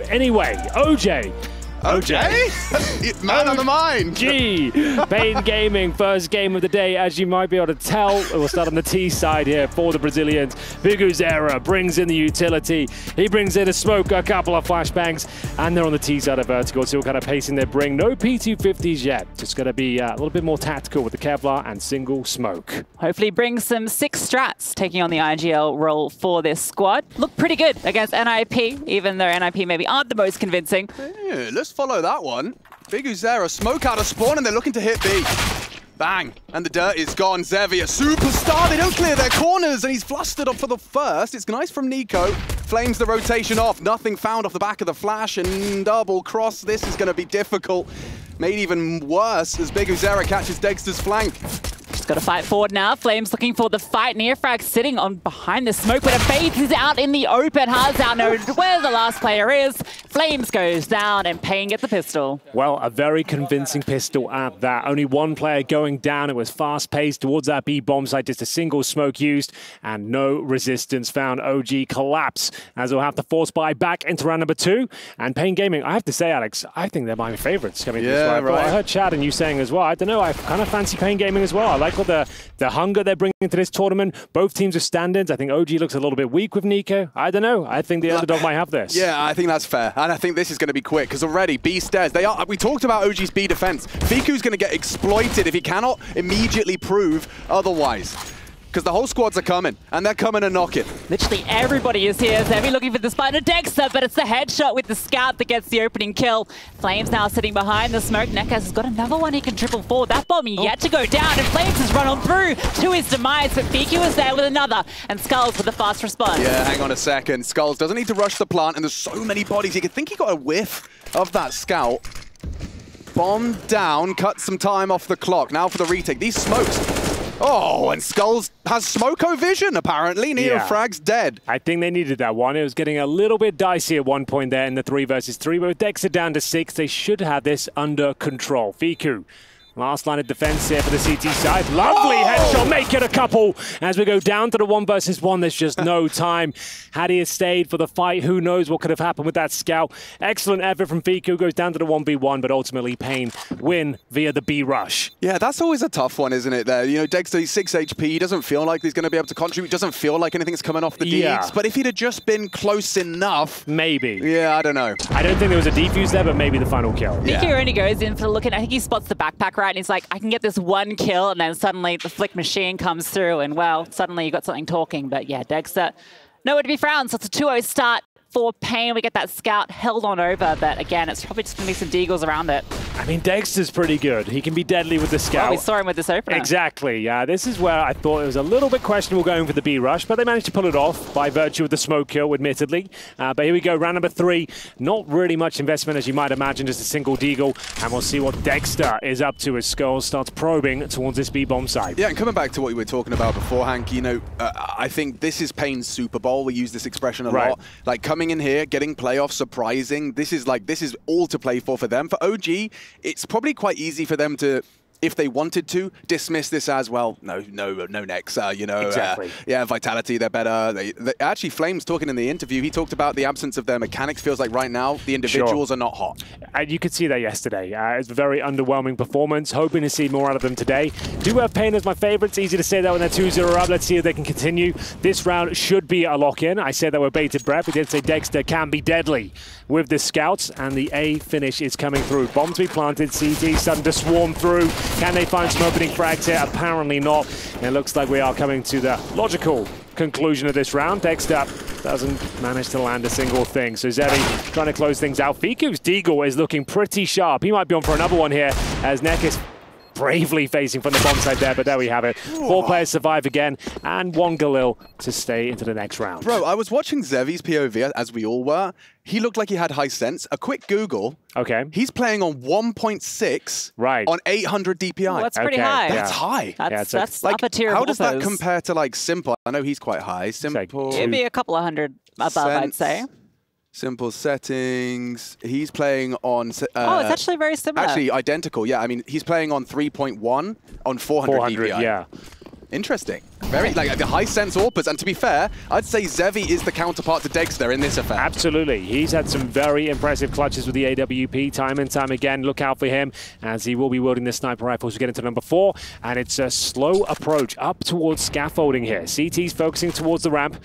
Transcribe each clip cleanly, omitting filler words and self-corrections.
Anyway, OJ. Man on the mind. paiN Gaming, first game of the day, as you might be able to tell. We'll start on the T side here for the Brazilians. biguzera brings in the utility. He brings in a smoke, a couple of flashbangs, and they're on the T side of Vertigo. So what kind of pacing they bring. No P250s yet. Just going to be a little bit more tactical with the Kevlar and single smoke. Hopefully bring some 6 strats taking on the IGL role for this squad. Look pretty good against NIP, even though NIP maybe aren't the most convincing. Yeah, let's follow that one. biguzera, smoke out of spawn, and they're looking to hit B. Bang. And the dirt is gone. Zevy, a superstar. They don't clear their corners, and he's flustered up for the first. It's nice from NEKiZ. Flames the rotation off. Nothing found off the back of the flash, and double cross. This is going to be difficult. Made even worse as biguzera catches Dexter's flank. Just got to fight forward now. Flames looking for the fight. NEOFRAG sitting on behind the smoke, but a bait is out in the open. Hazard knows where the last player is. Flames goes down, and paiN gets the pistol. Well, a very convincing pistol at that. Only one player going down. It was fast-paced towards that B bomb site. Just a single smoke used, and no resistance found. OG collapse, as we'll have to force buy back into round number 2. And paiN Gaming, I have to say, Alex, I think they're my favorites coming this way. Right. I heard Chad and you saying as well. I don't know, I kind of fancy paiN Gaming as well. I like all the hunger they're bringing to this tournament. Both teams are stand-ins. I think OG looks a little bit weak with NEKiZ. I don't know. I think the underdog might have this. Yeah, I think that's fair. And I think this is going to be quick, because already B stairs. We talked about OG's B defense. Fiku's going to get exploited if he cannot immediately prove otherwise. Because the whole squads are coming, and they're coming and knocking. Literally everybody is here. Zevy looking for the spot of Dexter, but it's the headshot with the scout that gets the opening kill. Flames now sitting behind the smoke. NEKiZ has got another one he can triple forward. That bomb yet to go down, and Flames has run on through to his demise, but Fiku is there with another, and Skullz with a fast response. Yeah, hang on a second. Skullz doesn't need to rush the plant, and there's so many bodies. You could think he got a whiff of that scout. Bomb down, cut some time off the clock. Now for the retake. These smokes. Oh, and Skullz has smoko vision, apparently. NEOFRAG's dead. I think they needed that one. It was getting a little bit dicey at one point there in the 3 versus 3. But with Dexter down to 6, they should have this under control. Fiku, last line of defense here for the CT side. Lovely headshot, make it a couple. As we go down to the 1 versus 1, there's just no time. Had he stayed for the fight, who knows what could have happened with that scout. Excellent effort from Fiku, goes down to the 1v1, but ultimately paiN win via the B rush. Yeah, that's always a tough one, isn't it, there? You know, Dexter, he's 6 HP, he doesn't feel like he's going to be able to contribute, doesn't feel like anything's coming off the deeds, but if he'd have just been close enough... Maybe. Yeah, I don't know. I don't think there was a defuse there, but maybe the final kill. NEKiZ only goes in for the look, and I think he spots the backpack right, and he's like, I can get this 1 kill, and then suddenly the flick machine comes through, and well, suddenly you got something talking. But yeah, Dexter, nowhere to be found, so it's a 2-0 start for paiN. We get that scout held on over, but again, it's probably just going to be some deagles around it. I mean, Dexter's pretty good. He can be deadly with the scout. Well, we saw him with this opener. Exactly. This is where I thought it was a little bit questionable going for the B rush, but they managed to pull it off by virtue of the smoke kill, admittedly. But here we go, round number 3. Not really much investment, as you might imagine, just a single deagle. And we'll see what Dexter is up to as Skullz starts probing towards this B bomb site. Yeah, and coming back to what you were talking about before, Hank, you know, I think this is paiN's Super Bowl. We use this expression a lot. Like, coming in here, getting playoffs, surprising. This is all to play for them. For OG, it's probably quite easy for them to, if they wanted to, dismiss this as, well, no next, you know. Exactly. Yeah, Vitality, they're better. Actually, Flames talking in the interview, he talked about the absence of their mechanics. Feels like right now, the individuals are not hot. You could see that yesterday. It's a very underwhelming performance. Hoping to see more out of them today. Do have paiN as my favorites. Easy to say that when they're 2-0 up. Let's see if they can continue. This round should be a lock-in. I said that with bated breath. We did say Dexter can be deadly with the scouts, and the A finish is coming through. Bomb to be planted. CT starting to swarm through. Can they find some opening frags here? Apparently not. And it looks like we are coming to the logical conclusion of this round. Dexter doesn't manage to land a single thing. So Zevy trying to close things out. Fiku's deagle is looking pretty sharp. He might be on for another one here as NEKiZ bravely facing from the bomb side there, but there we have it. 4 players survive again, and 1 Galil to stay into the next round. Bro, I was watching Zevy's POV, as we all were. He looked like he had high sense. A quick Google. Okay. He's playing on 1.6 on 800 DPI. Well, that's pretty high. That's high. That's like, upper tier. How does that compare to like Simple? I know he's quite high. Simple. It'd be a couple of hundred above, I'd say. Simple settings. He's playing on... oh, it's actually very similar. Actually, identical. Yeah, I mean, he's playing on 3.1 on 400 DPI. Yeah. Interesting. Very, like, the high sense AWPers. And to be fair, I'd say Zevy is the counterpart to Dexter in this affair. Absolutely. He's had some very impressive clutches with the AWP time and time again. Look out for him as he will be wielding the sniper rifle as we get into number 4. And it's a slow approach up towards scaffolding here. CT's focusing towards the ramp.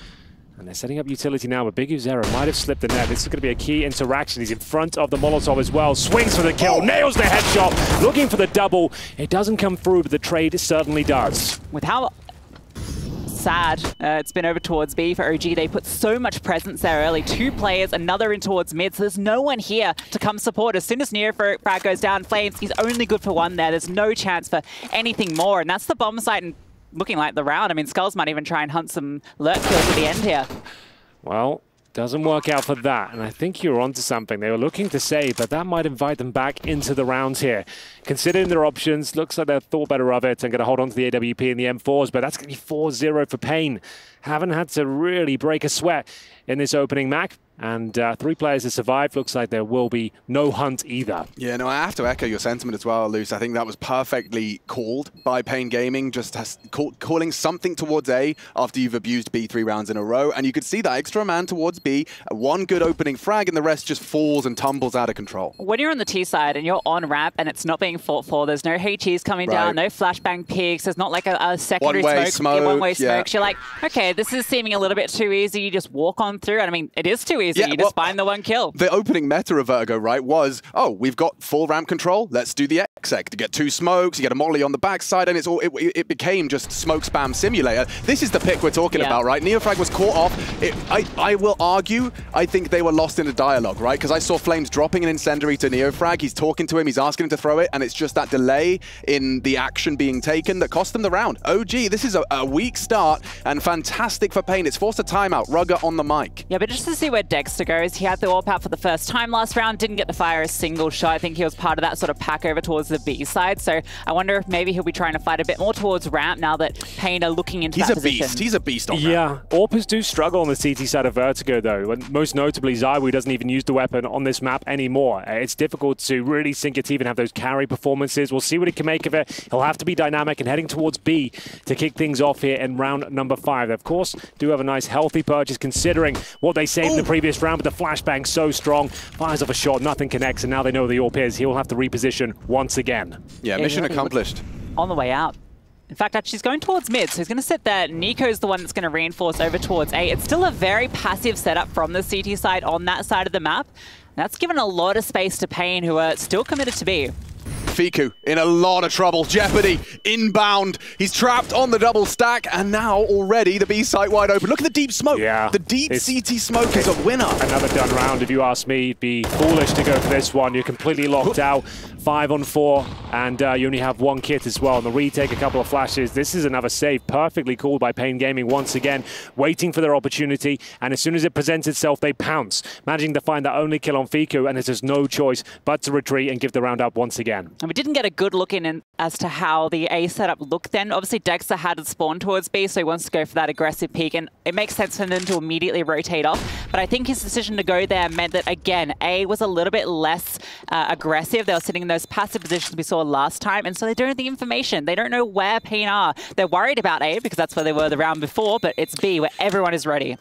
And they're setting up utility now, but biguzera might have slipped the net. This is going to be a key interaction. He's in front of the Molotov as well. Swings for the kill, nails the headshot, looking for the double. It doesn't come through, but the trade certainly does. With how sad it's been over towards B for OG, they put so much presence there early. 2 players, another in towards mid, so there's no one here to come support. As soon as NEOFRAG goes down, flameZ, he's only good for 1 there. There's no chance for anything more, and that's the bomb site and looking like the round. I mean, Skullz might even try and hunt some lurk kills at the end here. Well, doesn't work out for that, and I think you're onto something. They were looking to save, but that might invite them back into the rounds here. Considering their options, looks like they've thought better of it and going to hold on to the AWP and the M4s, but that's going to be 4-0 for paiN. Haven't had to really break a sweat in this opening map. And 3 players have survived. Looks like there will be no hunt either. Yeah, no, I have to echo your sentiment as well, Luce. I think that was perfectly called by paiN Gaming, just calling something towards A after you've abused B 3 rounds in a row. And you could see that extra man towards B, 1 good opening frag, and the rest just falls and tumbles out of control. When you're on the T side and you're on ramp and it's not being fought for, there's no HEs coming down, no flashbang peaks, there's not like a secondary one-way smokes. You're like, okay, this is seeming a little bit too easy. You just walk on through. And I mean, it is too easy. You just find the 1 kill. The opening meta of Vertigo, right, was, oh, we've got full ramp control, let's do the exec to get 2 smokes, you get a molly on the backside, and it became just smoke spam simulator. This is the pick we're talking about, right? NEOFRAG was caught off. I will argue, I think they were lost in a dialogue, right? Because I saw flameZ dropping an incendiary to NEOFRAG, he's talking to him, he's asking him to throw it, and it's just that delay in the action being taken that cost them the round. OG, this is a weak start, and fantastic for paiN. It's forced a timeout. Rugger on the mic. Yeah, but just to see where Dexter goes, he had the AWP out for the first time last round, didn't get to fire a single shot. I think he was part of that sort of pack over towards the B side, so I wonder if maybe he'll be trying to fight a bit more towards ramp now that paiN are looking into that position. He's a beast on ramp. Yeah, AWPers do struggle on the CT side of Vertigo though, and most notably Zevy doesn't even use the weapon on this map anymore. It's difficult to really sink your teeth and have those carry performances. We'll see what he can make of it. He'll have to be dynamic and heading towards B to kick things off here in round number 5. They, of course, do have a nice healthy purchase considering what they saved in the previous round, but the flashbang so strong, fires off a shot, nothing connects, and now they know the AWP is. He will have to reposition once again. Yeah, mission accomplished. On the way out. In fact, actually, he's going towards mid, so he's going to sit there. NEKiZ's the one that's going to reinforce over towards A. It's still a very passive setup from the CT side on that side of the map. That's given a lot of space to paiN, who are still committed to B. Fiku in a lot of trouble. Jeopardy inbound. He's trapped on the double stack, and now already the B site wide open. Look at the deep smoke. Yeah, the deep CT smoke is a winner. Another done round, if you ask me. It'd be foolish to go for this one. You're completely locked out. 5 on 4, and you only have 1 kit as well. And the retake, a couple of flashes. This is another save, perfectly called by paiN Gaming once again, waiting for their opportunity. And as soon as it presents itself, they pounce, managing to find that only kill on Fiku, and there's just no choice but to retreat and give the round up once again. And we didn't get a good look in as to how the A setup looked then. Obviously, Dexter had it spawned towards B, so he wants to go for that aggressive peek, and it makes sense for them to immediately rotate off. But I think his decision to go there meant that, again, A was a little bit less aggressive. They were sitting in those passive positions we saw last time, and so they don't have the information. They don't know where paiN are. They're worried about A because that's where they were the round before, but it's B where everyone is ready.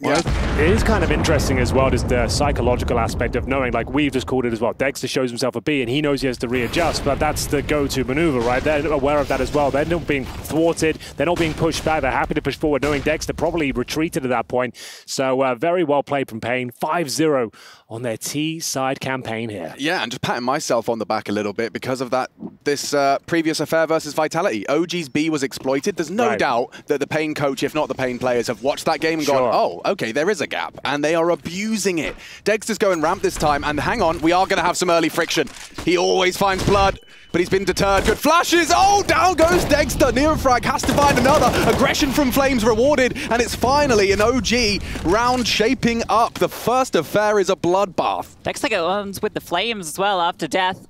Well, it is kind of interesting as well, just the psychological aspect of knowing, like we've just called it as well, Dexter shows himself a B and he knows he has to readjust, but that's the go-to maneuver, right? They're aware of that as well. They're not being thwarted, they're not being pushed back, they're happy to push forward, knowing Dexter probably retreated at that point. So very well played from paiN. 5-0 on their T-side campaign here. Yeah, and just patting myself on the back a little bit because of that, this previous affair versus Vitality. OG's B was exploited. There's no doubt that the paiN coach, if not the paiN players, have watched that game and gone, oh, okay, there is a gap, and they are abusing it. Dexter's going ramp this time, and hang on, we are going to have some early friction. He always finds blood, but he's been deterred. Good flashes. Oh, down goes Dexter. NEOFRAG has to find another. Aggression from flameZ rewarded, and it's finally an OG round shaping up. The first affair is a bloodbath. Dexter goes with the flames as well after death.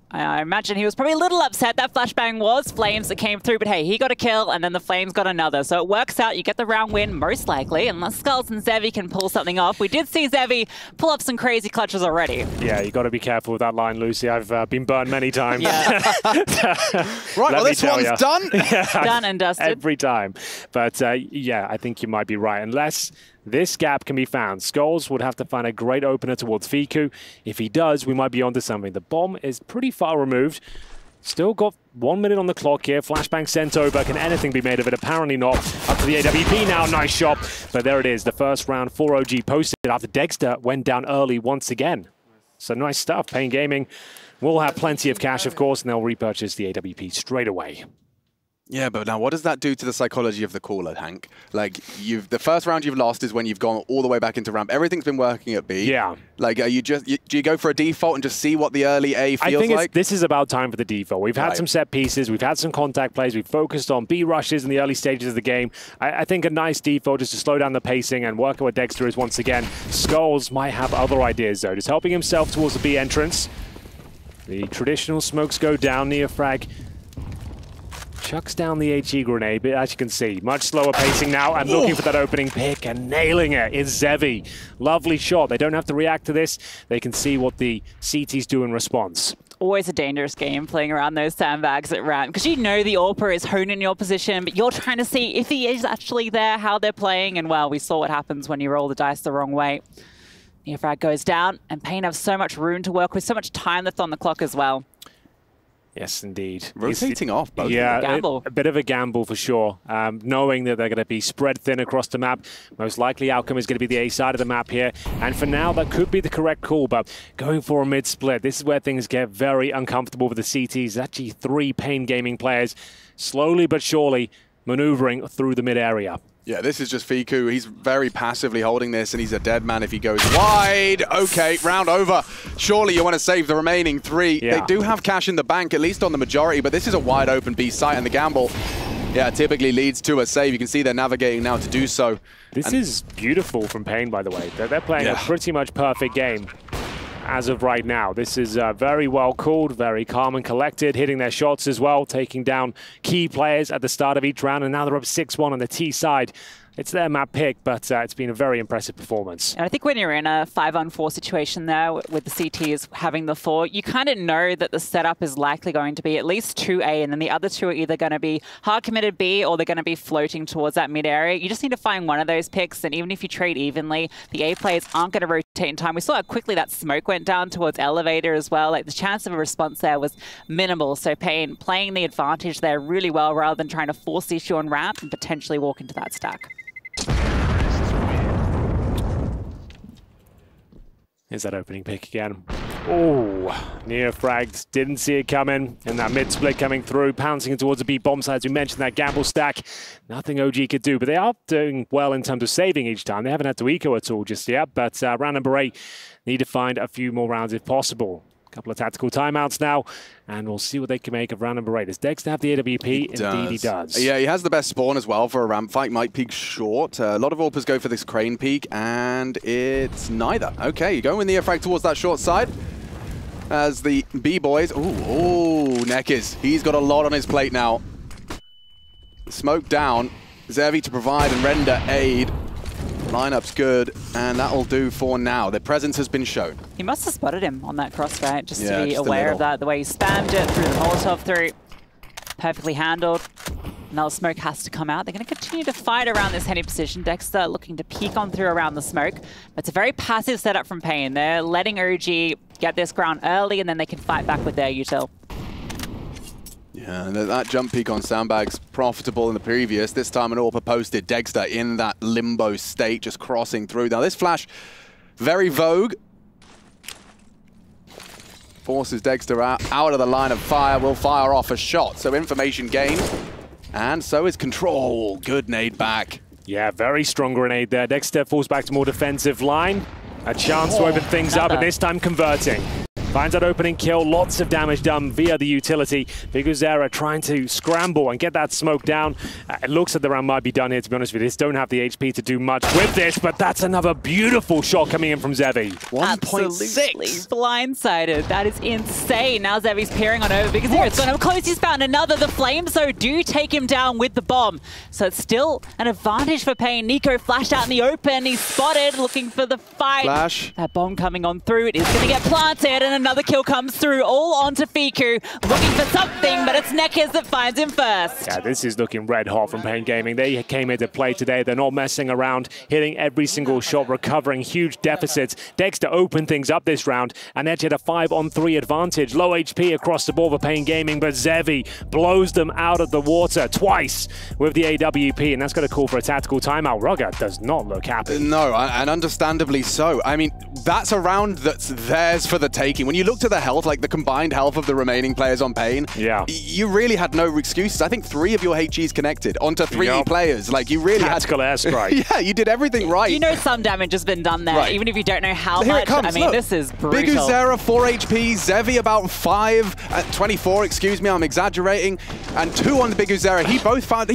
I imagine he was probably a little upset. That flashbang was flameZ that came through, but hey, he got a kill, and then the flameZ got another. So it works out. You get the round win, most likely, unless Skullz and Zevy can pull something off. We did see Zevy pull off some crazy clutches already. Yeah, you got to be careful with that line, Lucy. I've been burned many times. Yeah. Right, well, this one's done. Yeah, done and dusted. Every time. But yeah, I think you might be right. Unless this gap can be found, Skullz would have to find a great opener towards Fiku. If he does, we might be onto something. The bomb is pretty far removed. Still got 1 minute on the clock here. Flashbang sent over. Can anything be made of it? Apparently not. Up to the AWP now. Nice shot. But there it is. The first round for OG posted after Dexter went down early once again. So nice stuff. paiN Gaming will have plenty of cash, of course, and they'll repurchase the AWP straight away. Yeah, but now what does that do to the psychology of the caller, Hank? Like, the first round you've lost is when you've gone all the way back into ramp. Everything's been working at B. Yeah. Like, do you go for a default and just see what the early A feels like? I think this is about time for the default. We've had some set pieces. We've had some contact plays. We've focused on B rushes in the early stages of the game. I think a nice default just to slow down the pacing and work out what Dexter is once again. Skullz might have other ideas, though. Just helping himself towards the B entrance. The traditional smokes go down. NEOFRAG chucks down the HE grenade, but as you can see, much slower pacing now and looking for that opening pick and nailing it is Zevy. Lovely shot. They don't have to react to this. They can see what the CTs do in response. Always a dangerous game playing around those sandbags at ramp because you know the AWPer is honing your position, but you're trying to see if he is actually there, how they're playing, and well, we saw what happens when you roll the dice the wrong way. NEOFRAG goes down, and paiN have so much room to work with, so much time left on the clock as well. Yes, indeed. Rotating off both. Yeah, a bit of a gamble for sure. Knowing that they're going to be spread thin across the map. Most likely outcome is going to be the A side of the map here. And for now, that could be the correct call. But going for a mid-split, this is where things get very uncomfortable with the CTs. Actually, 3 paiN Gaming players slowly but surely maneuvering through the mid-area. Yeah, this is just Fiku. He's very passively holding this, and he's a dead man if he goes wide. Okay, round over. Surely you want to save the remaining 3. Yeah. They do have cash in the bank, at least on the majority, but this is a wide open B site, and the gamble, yeah, typically leads to a save. You can see they're navigating now to do so. This is beautiful from paiN, by the way. They're playing a pretty much perfect game as of right now. This is very well called, very calm and collected, hitting their shots as well, taking down key players at the start of each round, and now they're up 6-1 on the T side. It's their map pick, but it's been a very impressive performance. And I think when you're in a 5-on-4 situation there with the CTs having the 4, you kind of know that the setup is likely going to be at least 2A, and then the other 2 are either going to be hard committed B or they're going to be floating towards that mid area. You just need to find one of those picks, and even if you trade evenly, the A players aren't going to rotate in time. We saw how quickly that smoke went down towards elevator as well. Like, the chance of a response there was minimal. So paiN playing the advantage there really well rather than trying to force the issue on ramp and potentially walk into that stack. Here's that opening pick again. Oh, NEOFRAG didn't see it coming, and that mid-split coming through, pouncing towards the B bomb side. As we mentioned, that gamble stack, nothing OG could do, but they are doing well in terms of saving each time. They haven't had to eco at all just yet, but round number 8, need to find a few more rounds if possible. Couple of tactical timeouts now, and we'll see what they can make of round number 8. Does Dexter have the AWP? Indeed he does. Yeah, he has the best spawn as well for a ramp fight. Might peek short. A lot of AWPers go for this crane peek, and it's neither. Okay, you go in the NEOFRAG towards that short side. As the B-boys, ooh, NEKiZ. He's got a lot on his plate now. Smoke down. Zevy to provide and render aid. Lineup's good, and that'll do for now. Their presence has been shown. He must have spotted him on that crossfire, just to be aware of that. The way he spammed it, threw the Molotov through. Perfectly handled. Now the smoke has to come out. They're going to continue to fight around this heady position. Dexter looking to peek on through around the smoke. But it's a very passive setup from paiN. They're letting OG get this ground early, and then they can fight back with their util. Yeah, and that jump peek on sandbags profitable in the previous. This time an AWPer posted Dexter in that limbo state, just crossing through. Now this flash, very vogue. Forces Dexter out of the line of fire, will fire off a shot. So information gained, and so is control. Good nade back. Yeah, very strong grenade there. Dexter falls back to more defensive line. A chance to open things up, and this time converting. Finds that opening kill, lots of damage done via the utility. biguzera trying to scramble and get that smoke down. It looks like the round might be done here, to be honest with you. They don't have the HP to do much with this, but that's another beautiful shot coming in from Zevy. 1.6. Blindsided. That is insane. Now Zevy's peering on over biguzera. It's going to close. He's found another. The flames, though, do take him down with the bomb. So it's still an advantage for paiN. NEKiZ flashed out in the open. He's spotted, looking for the fight. Flash. That bomb coming on through. It is going to get planted, and another kill comes through, all onto Fiku. Looking for something, but it's NEKiZ that finds him first. Yeah, this is looking red hot from paiN Gaming. They came here to play today. They're not messing around, hitting every single shot, recovering huge deficits. Dexter opened things up this round, and Edge had a 5-on-3 advantage. Low HP across the board for paiN Gaming, but Zevy blows them out of the water twice with the AWP, and that's going to call for a tactical timeout. Rugger does not look happy. No, and understandably so. I mean, that's a round that's theirs for the taking. When you looked at the health, like the combined health of the remaining players on paiN, you really had no excuses. I think 3 of your HGs connected onto 3 players. Like, you really tactical airstrike. Yeah, you did everything right. You know some damage has been done there, even if you don't know how Here much. It comes. I mean, Look. This is brutal. biguzera 4 HP, Zevy about 24, excuse me, I'm exaggerating, and 2 on the biguzera.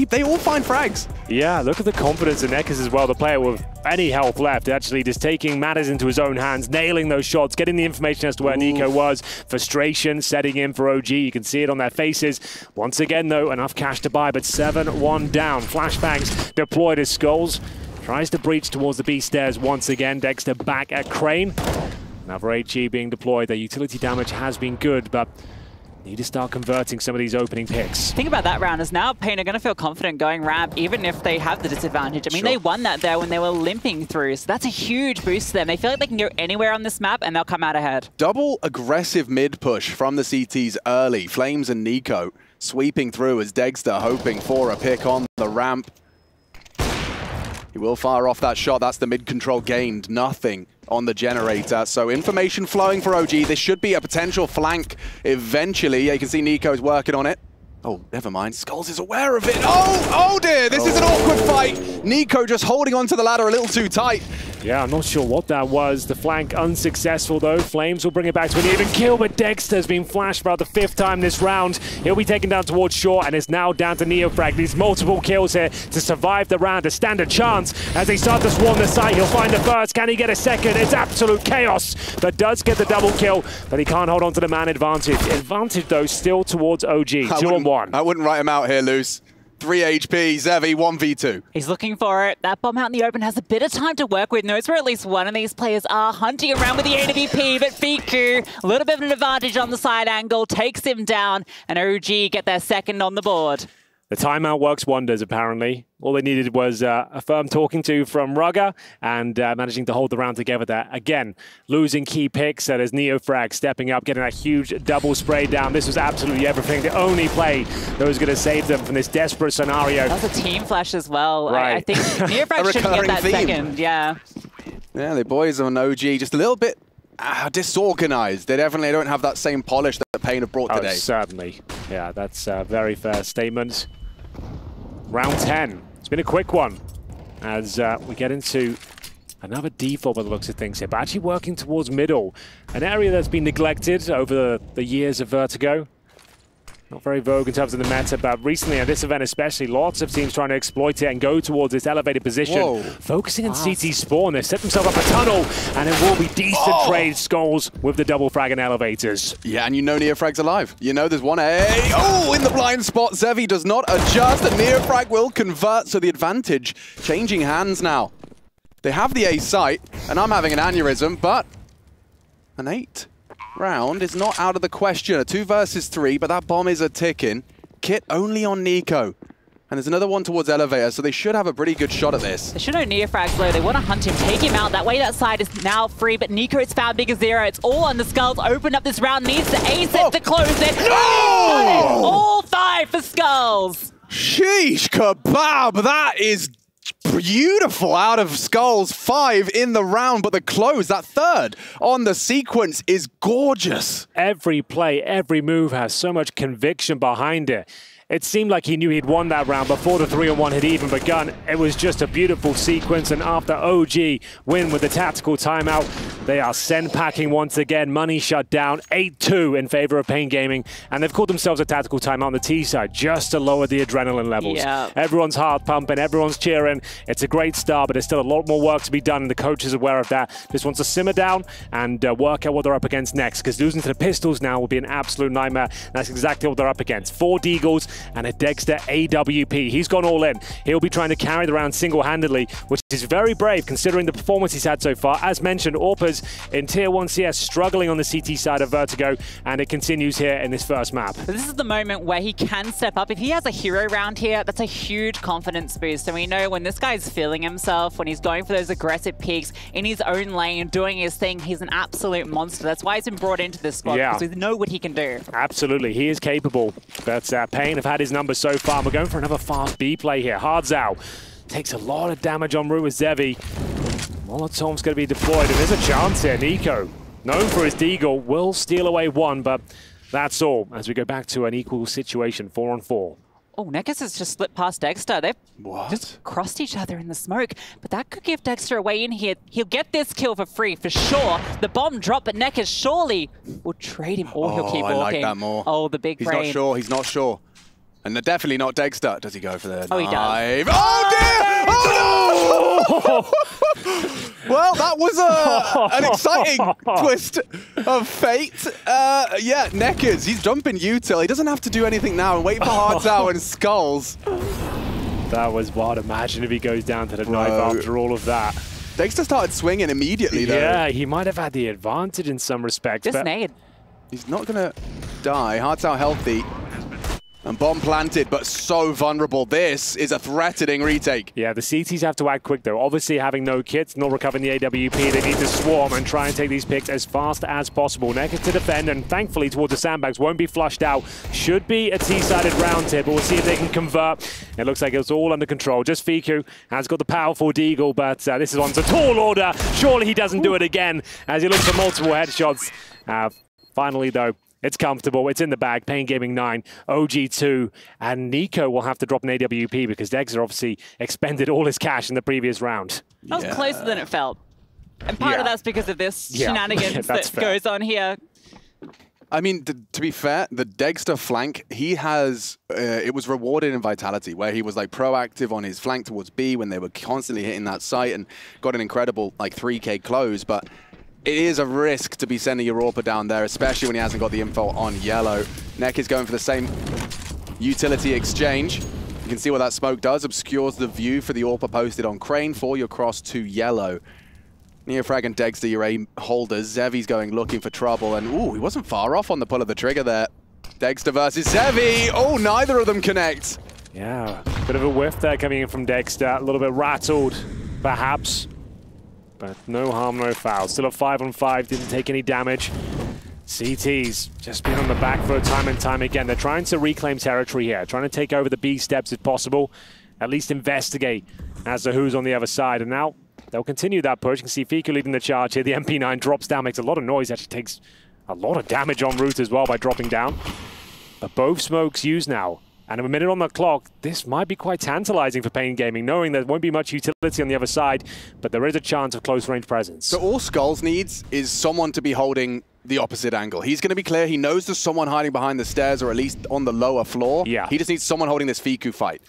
They all find frags. Yeah, look at the confidence in NEKiZ as well, the player with any health left, actually just taking matters into his own hands, nailing those shots, getting the information as to where NEKiZ was. Frustration setting in for OG. You can see it on their faces. Once again, though, enough cash to buy, but 7-1 down. Flashbangs deployed as Skullz. Tries to breach towards the B stairs once again. Dexter back at Crane. Another HE being deployed. Their utility damage has been good, but need to start converting some of these opening picks. Think about that round is now paiN are going to feel confident going ramp, even if they have the disadvantage. I mean, they won that there when they were limping through, so that's a huge boost to them. They feel like they can go anywhere on this map and they'll come out ahead. Double aggressive mid push from the CTs early. flameZ and NEKiZ sweeping through as Dexter hoping for a pick on the ramp. He will fire off that shot. That's the mid control gained. Nothing on the generator. So information flowing for OG. This should be a potential flank eventually. Yeah, you can see NEKiZ is working on it. Oh, never mind. Skullz is aware of it. Oh dear. This is an awkward fight. NEKiZ just holding onto the ladder a little too tight. Yeah, I'm not sure what that was. The flank unsuccessful, though. flameZ will bring it back to an even kill, but Dexter's been flashed for about the 5th time this round. He'll be taken down towards shore, and it's now down to NEOFRAG. These multiple kills here to survive the round, to stand a chance. As they start to swarm the site, he'll find the first. Can he get a second? It's absolute chaos, but does get the double kill, but he can't hold on to the man advantage. Advantage, though, still towards OG. 2-on-1. I wouldn't write him out here, Luce. 3 HP, Zevy, 1v2. He's looking for it. That bomb out in the open has a bit of time to work with. Knows where at least one of these players are. Hunting around with the AWP, but Fiku, a little bit of an advantage on the side angle, takes him down, and OG get their second on the board. The timeout works wonders, apparently. All they needed was a firm talking to from Rugger and managing to hold the round together there. Again, losing key picks. So there's NEOFRAG stepping up, getting that huge double spray down. This was absolutely everything. The only play that was going to save them from this desperate scenario. That was a team flash as well. Right. I think NEOFRAG shouldn't get that second. Yeah, the boys on OG just a little bit disorganized. They definitely don't have that same polish that paiN have brought today. Certainly. Yeah, that's a very fair statement. Round 10. It's been a quick one as we get into another default by the looks of things here, but actually working towards middle, an area that's been neglected over the years of Vertigo. Not very vogue in terms of the meta, but recently at this event especially, lots of teams trying to exploit it and go towards this elevated position. Focusing on CT spawn, they've set themselves up a tunnel, and it will be decent trade. Skullz with the double frag and elevators. Yeah, and you know NEOFRAG's alive. You know there's 1A. Oh, in the blind spot, Zevy does not adjust, and NEOFRAG will convert, so the advantage changing hands now. They have the A site, and I'm having an aneurysm, but an 8 round is not out of the question. A 2 versus 3, but that bomb is a ticking. Kit only on NEKiZ. And there's another one towards elevator, so they should have a pretty good shot at this. They should know NEOFRAG's low. They want to hunt him, take him out. That way that side is now free, but NEKiZ has found biguzera. It's all on the Skullz. Open up this round, needs the A set to close it. No! All 5 for Skullz. Sheesh kebab, that is beautiful out of Skullz. 5 in the round, but the close, that 3rd on the sequence is gorgeous. Every play, every move has so much conviction behind it. It seemed like he knew he'd won that round before the 3-on-1 had even begun. It was just a beautiful sequence, and after OG win with the tactical timeout, They are send packing once again. Money shut down. 8-2 in favor of paiN Gaming. And they've called themselves a tactical timeout on the T side just to lower the adrenaline levels. Yeah. Everyone's heart pumping. Everyone's cheering. It's a great start, but there's still a lot more work to be done, and the coach is aware of that. Just wants to simmer down and work out what they're up against next, because losing to the Pistols now will be an absolute nightmare. That's exactly what they're up against. 4 Deagles and a Dexter AWP. He's gone all in. He'll be trying to carry the round single-handedly, which is very brave considering the performance he's had so far. As mentioned, Orpa's in Tier 1 CS struggling on the CT side of Vertigo, and it continues here in this first map. But this is the moment where he can step up. If he has a hero round here, that's a huge confidence boost. And we know when this guy's feeling himself, when he's going for those aggressive peaks in his own lane, doing his thing, he's an absolute monster. That's why he's been brought into this spot, because we know what he can do. Absolutely, he is capable. But paiN have had his number so far. We're going for another fast B play here. Hardzao takes a lot of damage on route with Zevy. Molotov's going to be deployed, and there's a chance here. NEKiZ, known for his deagle, will steal away one, but that's all as we go back to an equal situation, 4-on-4. Oh, NEKiZ has just slipped past Dexter. They've What? just crossed each other in the smoke, but that could give Dexter a way in here. He'll get this kill for free, for sure. The bomb dropped, but NEKiZ surely will trade him, or he'll keep walking. I like that more. Oh, the big brain. He's not sure, he's not sure. And they're definitely not Dexter. Does he go for the Oh, he does. Oh, dear! Oh, no! Well, that was an exciting twist of fate. Yeah, NEKiZ, he's jumping util. He doesn't have to do anything now and wait for Hardzao and Skullz. That was wild. Imagine if he goes down to the knife after all of that. Dexter started swinging immediately, though. Yeah, he might have had the advantage in some respects. Just nade. He's not going to die. Hardzao healthy. And bomb planted, but so vulnerable. This is a threatening retake. Yeah, the CTs have to act quick, though. Obviously, having no kits, nor recovering the AWP, they need to swarm and try and take these picks as fast as possible. NEKiZ to defend, and thankfully, towards the sandbags, won't be flushed out. Should be a T-sided round here, but we'll see if they can convert. It looks like it's all under control. Just Fiku has got the powerful deagle, but this is one's a tall order. Surely he doesn't do it again, as he looks for multiple headshots. Finally, though, it's comfortable. It's in the bag. paiN Gaming 9, OG 2, and NEKiZ will have to drop an AWP because Dexter obviously expended all his cash in the previous round. That was closer than it felt. And part of that's because of this shenanigans that goes on here. I mean, to be fair, the Dexter flank, he has, it was rewarded in Vitality, where he was like proactive on his flank towards B when they were constantly hitting that site and got an incredible like 3K close, but it is a risk to be sending your Orpa down there, especially when he hasn't got the info on yellow. NEKiZ going for the same utility exchange. You can see what that smoke does, obscures the view for the Orpa posted on Crane for your cross to yellow. NEOFRAG and Dexter, your aim holders. Zevy's going looking for trouble, and ooh, he wasn't far off on the pull of the trigger there. Dexter versus Zevy. Oh, neither of them connect. Yeah, bit of a whiff there coming in from Dexter. A little bit rattled, perhaps. But no harm, no foul. Still a 5-on-5, didn't take any damage. CT's just been on the back for time and time again. They're trying to reclaim territory here, trying to take over the B steps if possible, at least investigate as to who's on the other side. And now they'll continue that push. You can see Fiku leading the charge here. The MP9 drops down, makes a lot of noise, actually takes a lot of damage en route as well by dropping down. But both smokes used now. And a minute on the clock, this might be quite tantalizing for paiN Gaming, knowing there won't be much utility on the other side, but there is a chance of close-range presence. So all Skullz needs is someone to be holding the opposite angle. He's going to be clear. He knows there's someone hiding behind the stairs, or at least on the lower floor. Yeah. He just needs someone holding this Fiku fight.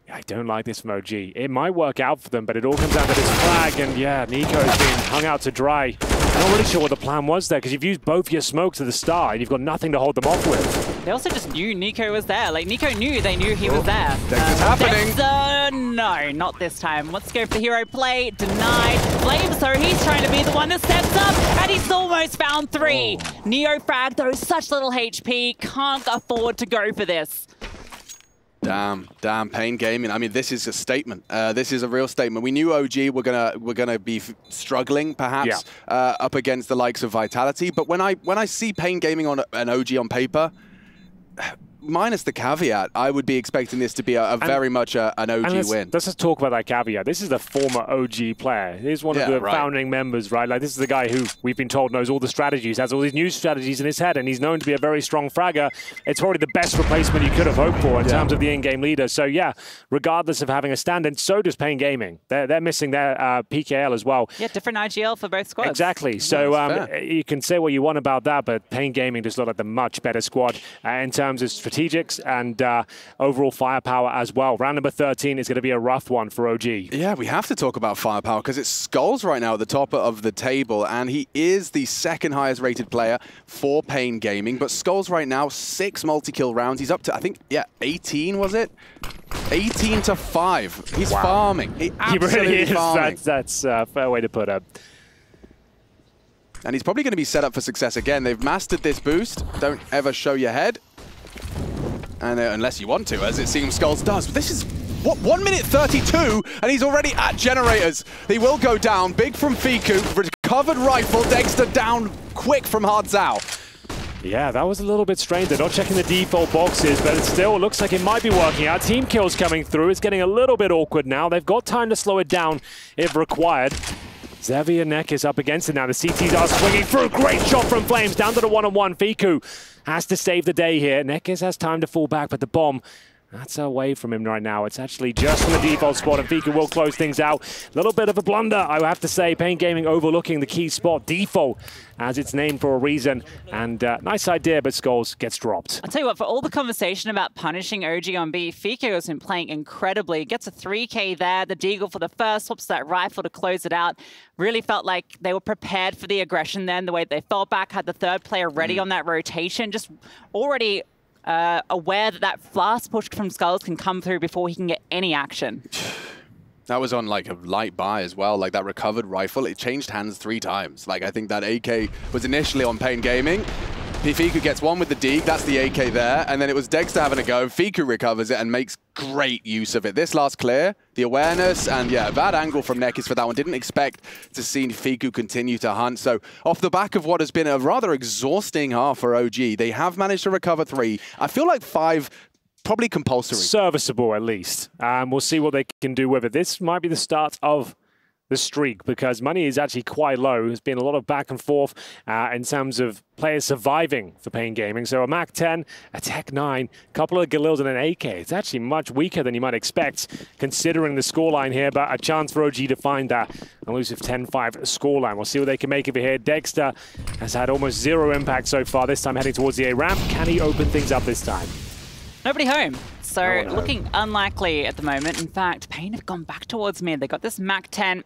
I don't like this from OG. It might work out for them, but it all comes down to this flag, and yeah, NEKiZ is being hung out to dry. I'm not really sure what the plan was there, because you've used both your smokes at the start, and you've got nothing to hold them off with. They also just knew NEKiZ was there. Like, NEKiZ knew they knew he was there. Dexter's happening. Dexter, no, not this time. Let's go for hero play. Denied. flameZ, he's trying to be the one that steps up, and he's almost found 3. NEOFRAG, though, such little HP, can't afford to go for this. Damn, paiN Gaming. I mean, this is a statement. This is a real statement. We knew OG were gonna be struggling, perhaps, up against the likes of Vitality. But when I see paiN Gaming on an OG on paper, minus the caveat, I would be expecting this to be very much an OG win. Let's just talk about that caveat. This is the former OG player. He's one of the founding members, right? Like, this is the guy who we've been told knows all the strategies, has all these new strategies in his head, and he's known to be a very strong fragger. It's probably the best replacement you could have hoped for in terms of the in-game leader. So yeah, regardless of having a stand-in, so does paiN Gaming. They're missing their PKL as well. Yeah, different IGL for both squads. Exactly. So you can say what you want about that, but paiN Gaming just look like the much better squad in terms of strategics and overall firepower as well. Round number 13 is going to be a rough one for OG. Yeah, we have to talk about firepower because it's Skullz right now at the top of the table, and he is the second highest rated player for paiN Gaming. But Skullz right now, 6 multi-kill rounds. He's up to, I think, 18, was it? 18 to 5. He's farming. He really is farming. That's a fair way to put it. And he's probably going to be set up for success again. They've mastered this boost. Don't ever show your head. And unless you want to, as it seems Skullz does. But this is, what, 1 minute 32, and he's already at generators. He will go down. Big from Fiku. Recovered rifle. Dexter down quick from Hardzao. Yeah, that was a little bit strange. They're not checking the default boxes, but it still looks like it might be working out. Team kills coming through. It's getting a little bit awkward now. They've got time to slow it down if required. Zevy and NEKiZ up against it now. The CTs are swinging through. Great shot from flameZ down to the one-on-one. Fiku has to save the day here. NEKiZ has time to fall back, but the bomb, that's away from him right now. It's actually just from the default spot, and Fiku will close things out. A little bit of a blunder, I have to say. paiN Gaming overlooking the key spot, default, as it's named for a reason. And nice idea, but Skullz gets dropped. I'll tell you what, for all the conversation about punishing OG on B, Fiku has been playing incredibly. Gets a 3K there, the deagle for the first, swaps that rifle to close it out. Really felt like they were prepared for the aggression then, the way they fell back, had the third player ready on that rotation, just already aware that that fast push from Skullz can come through before he can get any action. That was on like a light buy as well, like that recovered rifle. It changed hands 3 times. Like I think that AK was initially on paiN Gaming. Fiku gets one with the deke, that's the AK there, and then it was Dexter having a go. Fiku recovers it and makes great use of it. This last clear, the awareness, and yeah, bad angle from NEKiZ for that one. Didn't expect to see Fiku continue to hunt. So off the back of what has been a rather exhausting half for OG, they have managed to recover 3. I feel like 5 probably compulsory. Serviceable, at least. We'll see what they can do with it. This might be the start of the streak, because money is actually quite low. There's been a lot of back and forth in terms of players surviving for paiN Gaming. So a Mac 10, a Tech 9, a couple of Galils and an AK. It's actually much weaker than you might expect, considering the scoreline here, but a chance for OG to find that elusive 10-5 scoreline. We'll see what they can make of it here. Dexter has had almost 0 impact so far, this time heading towards the A ramp. Can he open things up this time? Nobody home. So looking unlikely at the moment. In fact, paiN have gone back towards mid. They got this Mac 10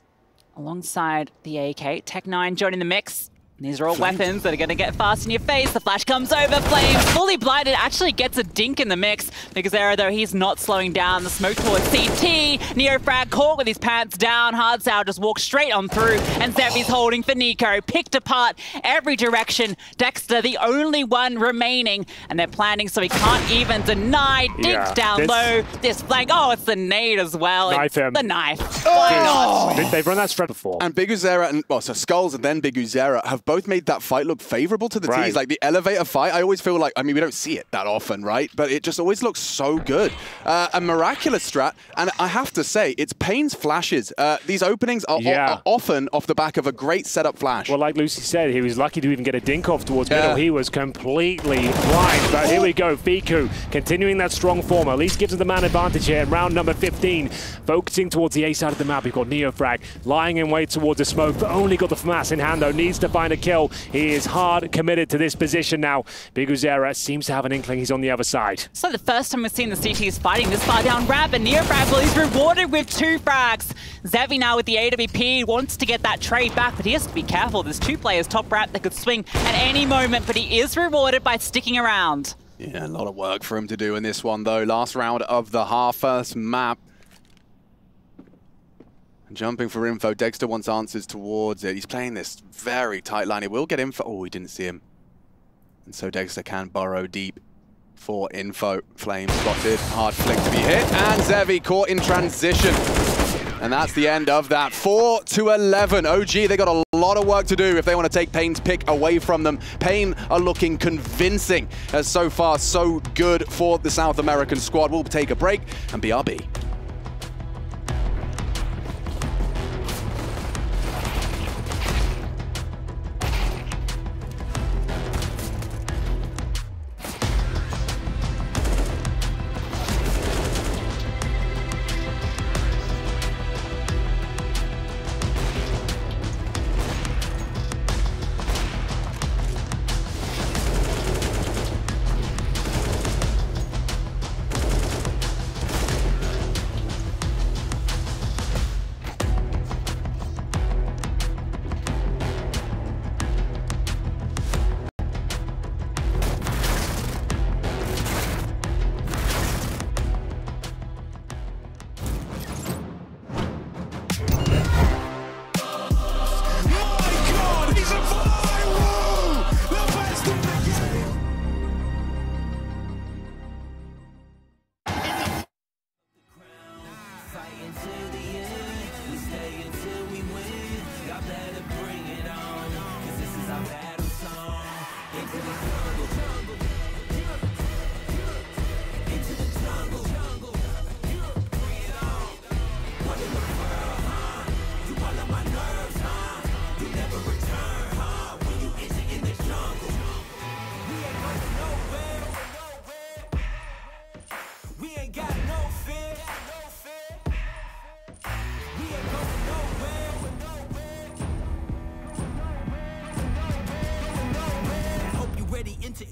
alongside the AK. Tech 9 joining the mix. These are all weapons that are going to get fast in your face. The flash comes over. flameZ, fully blinded, actually gets a dink in the mix. biguzera, though, he's not slowing down. The smoke towards CT. NEOFRAG caught with his pants down. Hardzao just walks straight on through. And Zevy's holding for NEKo. Picked apart every direction. Dexter, the only one remaining. And they're planning so he can't even deny. Dink down low. This flank. Oh, it's the nade as well. Knife him. The knife. Oh! They've run that strat before. And biguzera, and well, so Skullz and then biguzera have both made that fight look favorable to the teams. Like the elevator fight, I always feel like, I mean, we don't see it that often, right? But it just always looks so good. A miraculous strat, and I have to say, it's paiN's flashes. These openings are often off the back of a great setup flash. Well, like Lucy said, he was lucky to even get a dink off towards middle. He was completely blind, but here we go. Fiku continuing that strong form, at least gives us the man advantage here in round number 15. Focusing towards the A side of the map, we've got NEOFRAG lying in wait towards the smoke, but only got the FAMAS in hand, though. Needs to find a kill. He is hard committed to this position now. biguzera seems to have an inkling he's on the other side. So the first time we've seen the CTs fighting this far down ramp, and NEOFRAG, well, he's rewarded with 2 frags. Zevy now with the AWP wants to get that trade back, but he has to be careful. There's 2 players top ramp that could swing at any moment, but he is rewarded by sticking around. Yeah, a lot of work for him to do in this one, though. Last round of the half, first map. Jumping for info, Dexter wants answers towards it. He's playing this very tight line. He will get info. Oh, he didn't see him. And so Dexter can burrow deep for info. Flame spotted, hard flick to be hit, and Zevy caught in transition. And that's the end of that. 4-11. OG, they got a lot of work to do if they want to take paiN's pick away from them. paiN are looking convincing, as so far so good for the South American squad. We'll take a break and BRB.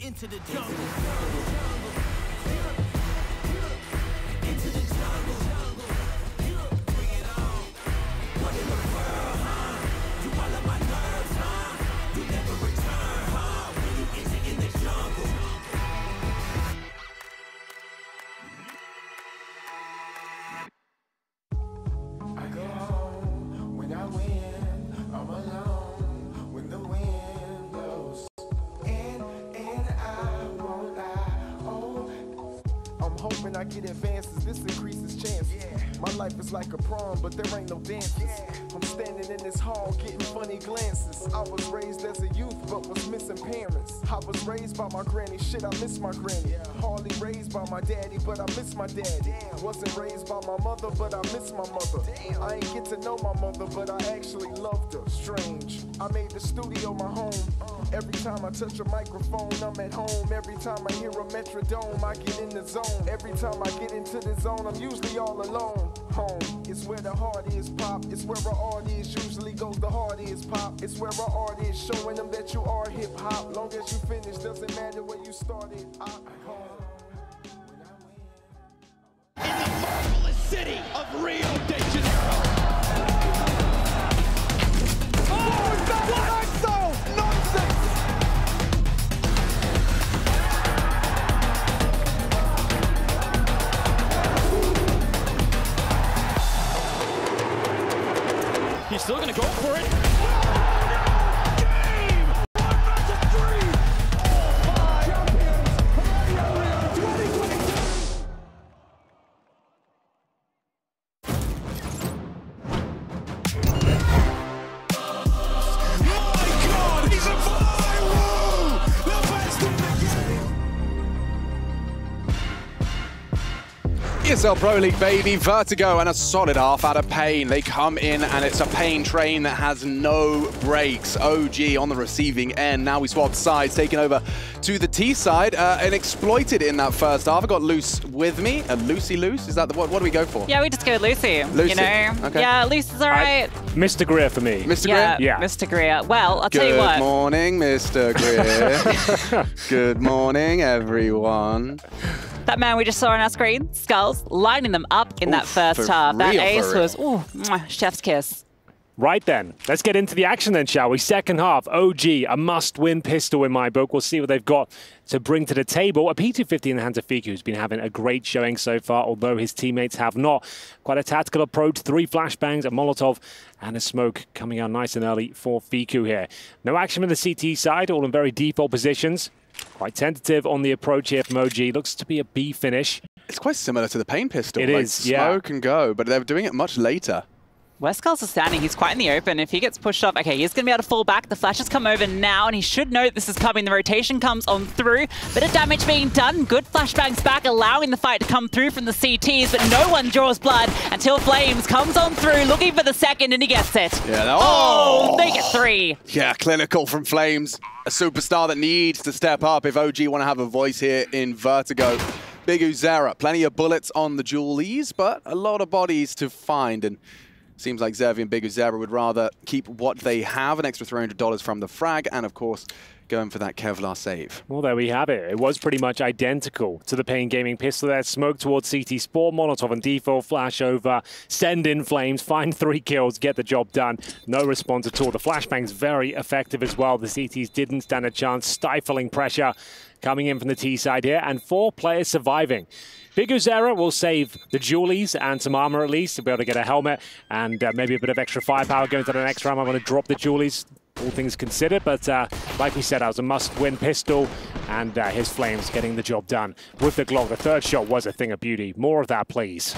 Into the jungle. Into the jungle. Bring it on. What in the world, huh? You all of my nerves, huh? You never return, huh? When you enter in the jungle. I go home when I win. I'm alone when the wind blows. I'm hoping I get advances, this increases chances. My life is like a prom, but there ain't no dances. I'm standing in this hall getting funny glances. I was raised as a youth, but was missing parents. I was raised by my granny, shit, I miss my granny. Hardly raised by my daddy, but I miss my daddy. Wasn't raised by my mother, but I miss my mother. I ain't get to know my mother, but I actually loved her. Strange. I made the studio my home. Every time I touch a microphone, I'm at home. Every time I hear a metrodome, I get in the zone. Every time I get into the zone, I'm usually all alone. Home, it's where the heart is, pop. It's where our art is, usually goes the heart is, pop. It's where our art is, showing them that you are hip-hop. Long as you finish, doesn't matter where you started. In the marvelous city of Rio de Janeiro. Oh, is that what I saw? Nonsense! He's still going to go for it. Game! 1 versus 3! All 5 champions of 2022! My God, he's a viral! The best in the game! ESL Pro League, baby. Vertigo and a solid half out of paiN. They come in and it's a paiN train that has no brakes. OG on the receiving end. Now we swapped sides, taking over to the T side and exploited in that first half. I got Loose with me. Lucy Loose? Is that the what do we go for? Yeah, we just go with Lucy. Lucy. You know? Okay. Yeah, Luce is all right. Mr. Greer for me. Mr. Yeah, Greer? Yeah. Mr. Greer. Well, I'll tell you what. Good morning, Mr. Greer. Good morning, everyone. That man we just saw on our screen, Skullz, lining them up in that first for half. That real, ace for real. was, ooh, mwah, chef's kiss. Right then, let's get into the action then, shall we? Second half, OG, a must-win pistol in my book. We'll see what they've got to bring to the table. A P250 in the hands of Fiku, who's been having a great showing so far, although his teammates have not. Quite a tactical approach, 3 flashbangs, a Molotov, and a smoke coming out nice and early for Fiku here. No action from the CT side, all in very default positions. Quite tentative on the approach here from OG. Looks to be a B finish. It's quite similar to the paiN pistol. It like is, yeah. Smoke and go, but they're doing it much later. Where Skullz is standing, he's quite in the open. If he gets pushed off, okay, he's going to be able to fall back. The flashes come over now, and he should know this is coming. The rotation comes on through. Bit of damage being done. Good flashbangs back, allowing the fight to come through from the CTs, but no one draws blood until flameZ comes on through, looking for the second, and he gets it. Yeah, They get 3. Yeah, clinical from flameZ. A superstar that needs to step up if OG want to have a voice here in Vertigo. biguzera, plenty of bullets on the Julies, but a lot of bodies to find. And seems like Zevy and biguzera would rather keep what they have, an extra $300 from the frag, and of course, going for that Kevlar save. Well, there we have it. It was pretty much identical to the paiN Gaming pistol there. Smoke towards CT Sport, Molotov and default, flash over, send in flameZ, find 3 kills, get the job done. No response at all. The flashbang's very effective as well. The CTs didn't stand a chance, stifling pressure coming in from the T side here, and 4 players surviving. biguzera will save the Julies and some armor at least to be able to get a helmet and maybe a bit of extra firepower going to the next round. I'm going to drop the Julies, all things considered, but like we said, that was a must-win pistol, and his flameZ getting the job done with the Glock. The third shot was a thing of beauty. More of that, please.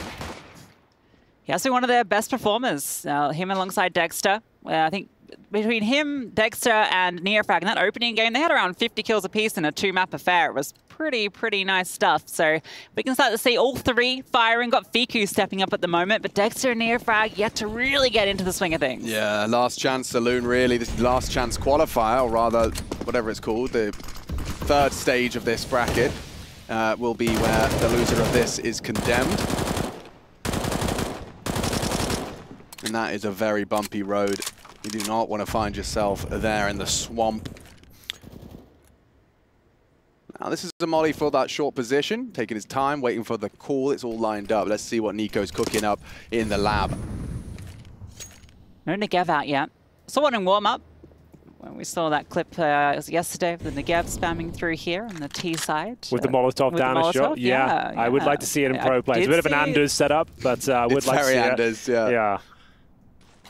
He has to be one of their best performers. Him alongside Dexter. I think between him, Dexter, and NEOFRAG in that opening game, they had around 50 kills apiece in a 2-map affair. It was pretty nice stuff. So we can start to see all 3 firing. Got Fiku stepping up at the moment, but Dexter and NEOFRAG yet to really get into the swing of things. Yeah, last chance saloon really. This last chance qualifier, or rather, whatever it's called, the 3rd stage of this bracket will be where the loser of this is condemned. And that is a very bumpy road. You do not want to find yourself there in the swamp. Now this is a molly for that short position, taking his time, waiting for the call. It's all lined up. Let's see what NEKiZ's cooking up in the lab. No NEKiZ out yet. Saw one in warm-up. When we saw that clip it was yesterday of the NEKiZ spamming through here on the T side. With the Molotov down a shot? Yeah. I would like to see it in pro play. It's a bit of an Anders setup, but I would like to see Anders, it. Yeah.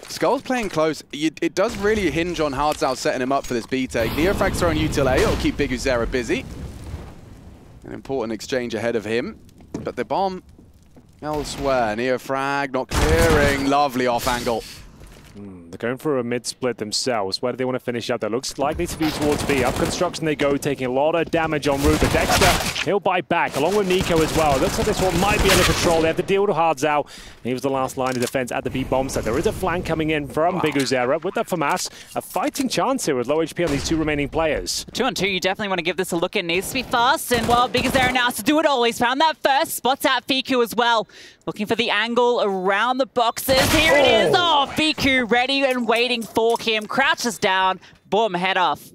Skullz playing close. It does really hinge on Hardzao setting him up for this B-take. NEOFRAG throwing util A. It'll keep biguzera busy. An important exchange ahead of him. But the bomb elsewhere. NEOFRAG not clearing. Lovely off angle. They're going for a mid-split themselves. Where do they want to finish up? That looks likely to be towards B. Up construction they go, taking a lot of damage en route. But Dexter, he'll bite back, along with NEKiZ as well. It looks like this one might be under control. They have to deal with Hardzao. He was the last line of defense at the B bomb site. There is a flank coming in from biguzera with the FAMAS. A fighting chance here with low HP on these 2 remaining players. 2-on-2, you definitely want to give this a look. It needs to be fast, and well, biguzera now has to do it all. He's found that first, spots out Fiku as well. Looking for the angle around the boxes. Here it is. Oh, Fiku ready and waiting for him. Crouches down. Boom, head off.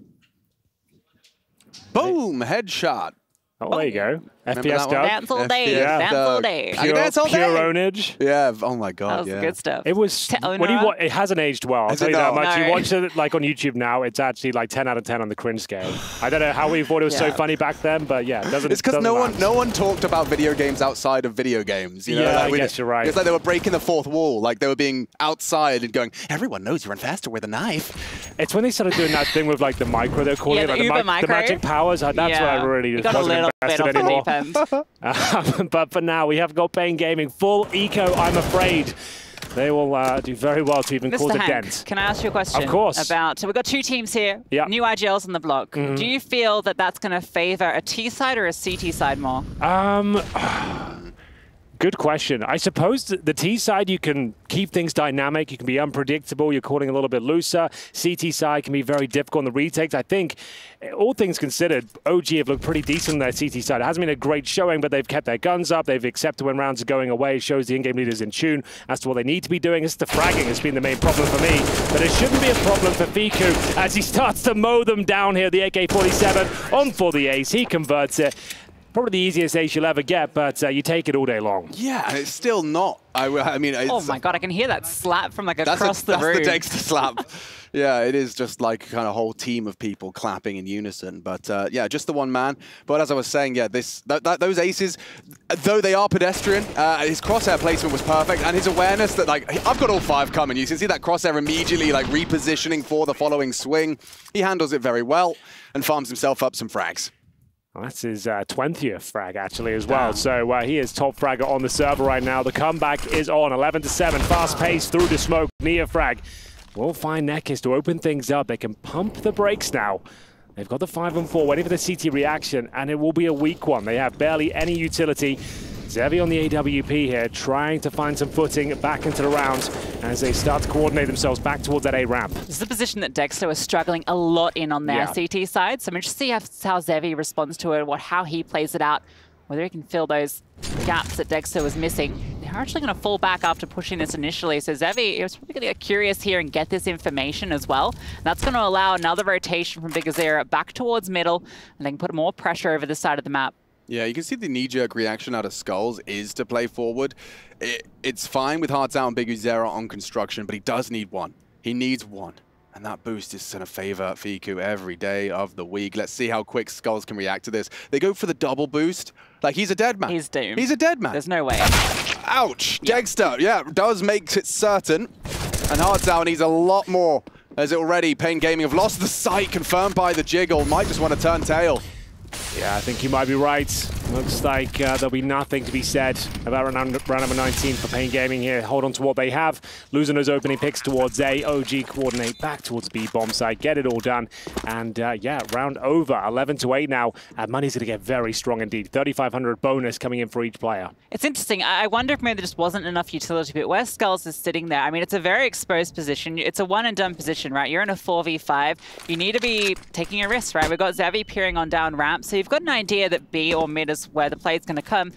Boom, headshot. Oh, there you go. FPS dub. Dance all day. Yeah. Dance all day. I can dance all day. Pure ownage. Yeah, oh my god, That was yeah. good stuff. It was, it hasn't aged well, I'll tell you that much. No. You watch it like on YouTube now, it's actually like 10 out of 10 on the cringe scale. I don't know how we thought it was so funny back then, but yeah, it doesn't. It's because no one talked about video games outside of video games. You know? Yeah, like I guess you're right. It's like they were breaking the 4th wall, like they were being outside and going, everyone knows you run faster with a knife. It's when they started doing that thing with like the micro, they're calling it, like the magic powers. That's what I really got wasn't a little invested bit anymore. off the deep end. But for now, we have got paiN Gaming full eco, I'm afraid. They will do very well to even cause a dent. Can I ask you a question? Of course. So we've got 2 teams here, new IGLs on the block. Do you feel that that's going to favor a T side or a CT side more? Good question. I suppose the T side, you can keep things dynamic. You can be unpredictable. You're calling a little bit looser. CT side can be very difficult on the retakes. I think, all things considered, OG have looked pretty decent on their CT side. It hasn't been a great showing, but they've kept their guns up. They've accepted when rounds are going away. It shows the in-game leaders in tune as to what they need to be doing. It's the fragging has been the main problem for me. But it shouldn't be a problem for Fiku as he starts to mow them down here. The AK-47 on for the ace. He converts it. Probably the easiest ace you'll ever get, but you take it all day long. Yeah, and it's still not. I mean, it's, oh my god, I can hear that slap from like across the room. That's the Dexter slap. Yeah, it is just like a kind of whole team of people clapping in unison. But yeah, just the one man. But as I was saying, yeah, those aces, though they are pedestrian, his crosshair placement was perfect, and his awareness that like I've got all 5 coming. You can see that crosshair immediately like repositioning for the following swing. He handles it very well and farms himself up some frags. Well, that's his 20th frag, actually, as well. So he is top fragger on the server right now. The comeback is on. 11-7. Fast pace through the smoke. NEOFRAG will find NEKiZ to open things up. They can pump the brakes now. They've got the 5 and 4, waiting for the CT reaction, and it will be a weak one. They have barely any utility. Zevy on the AWP here, trying to find some footing back into the round as they start to coordinate themselves back towards that A ramp. This is a position that Dexter was struggling a lot in on their CT side, so I'm interested to see how Zevy responds to it, how he plays it out, whether he can fill those gaps that Dexter was missing. They're actually going to fall back after pushing this initially, so Zevy is probably going to get curious here and get this information as well. And that's going to allow another rotation from biguzera back towards middle, and they can put more pressure over this side of the map. Yeah, you can see the knee-jerk reaction out of Skullz is to play forward. It's fine with Hearts Out and biguzera on construction, but he does need one. He needs one. And that boost is going to favor Fiku every day of the week. Let's see how quick Skullz can react to this. They go for the double boost. Like, he's a dead man. He's doomed. He's a dead man. There's no way. Ouch! Yep. Dexter, does make it certain. And Hearts Out needs a lot more, as already paiN Gaming have lost the sight, confirmed by the jiggle. Might just want to turn tail. Yeah, I think you might be right. Looks like there'll be nothing to be said about round number 19 for paiN Gaming here. Hold on to what they have. Losing those opening picks towards A. OG coordinate back towards B bomb site. Get it all done. And yeah, round over. 11-8 now. Money's going to get very strong indeed. 3,500 bonus coming in for each player. It's interesting. I wonder if maybe there just wasn't enough utility, but where Skullz is sitting there, I mean, it's a very exposed position. It's a one-and-done position, right? You're in a 4v5. You need to be taking a risk, right? We've got Zevy peering on down ramp, so you've got an idea that B or mid is where the play is going to come.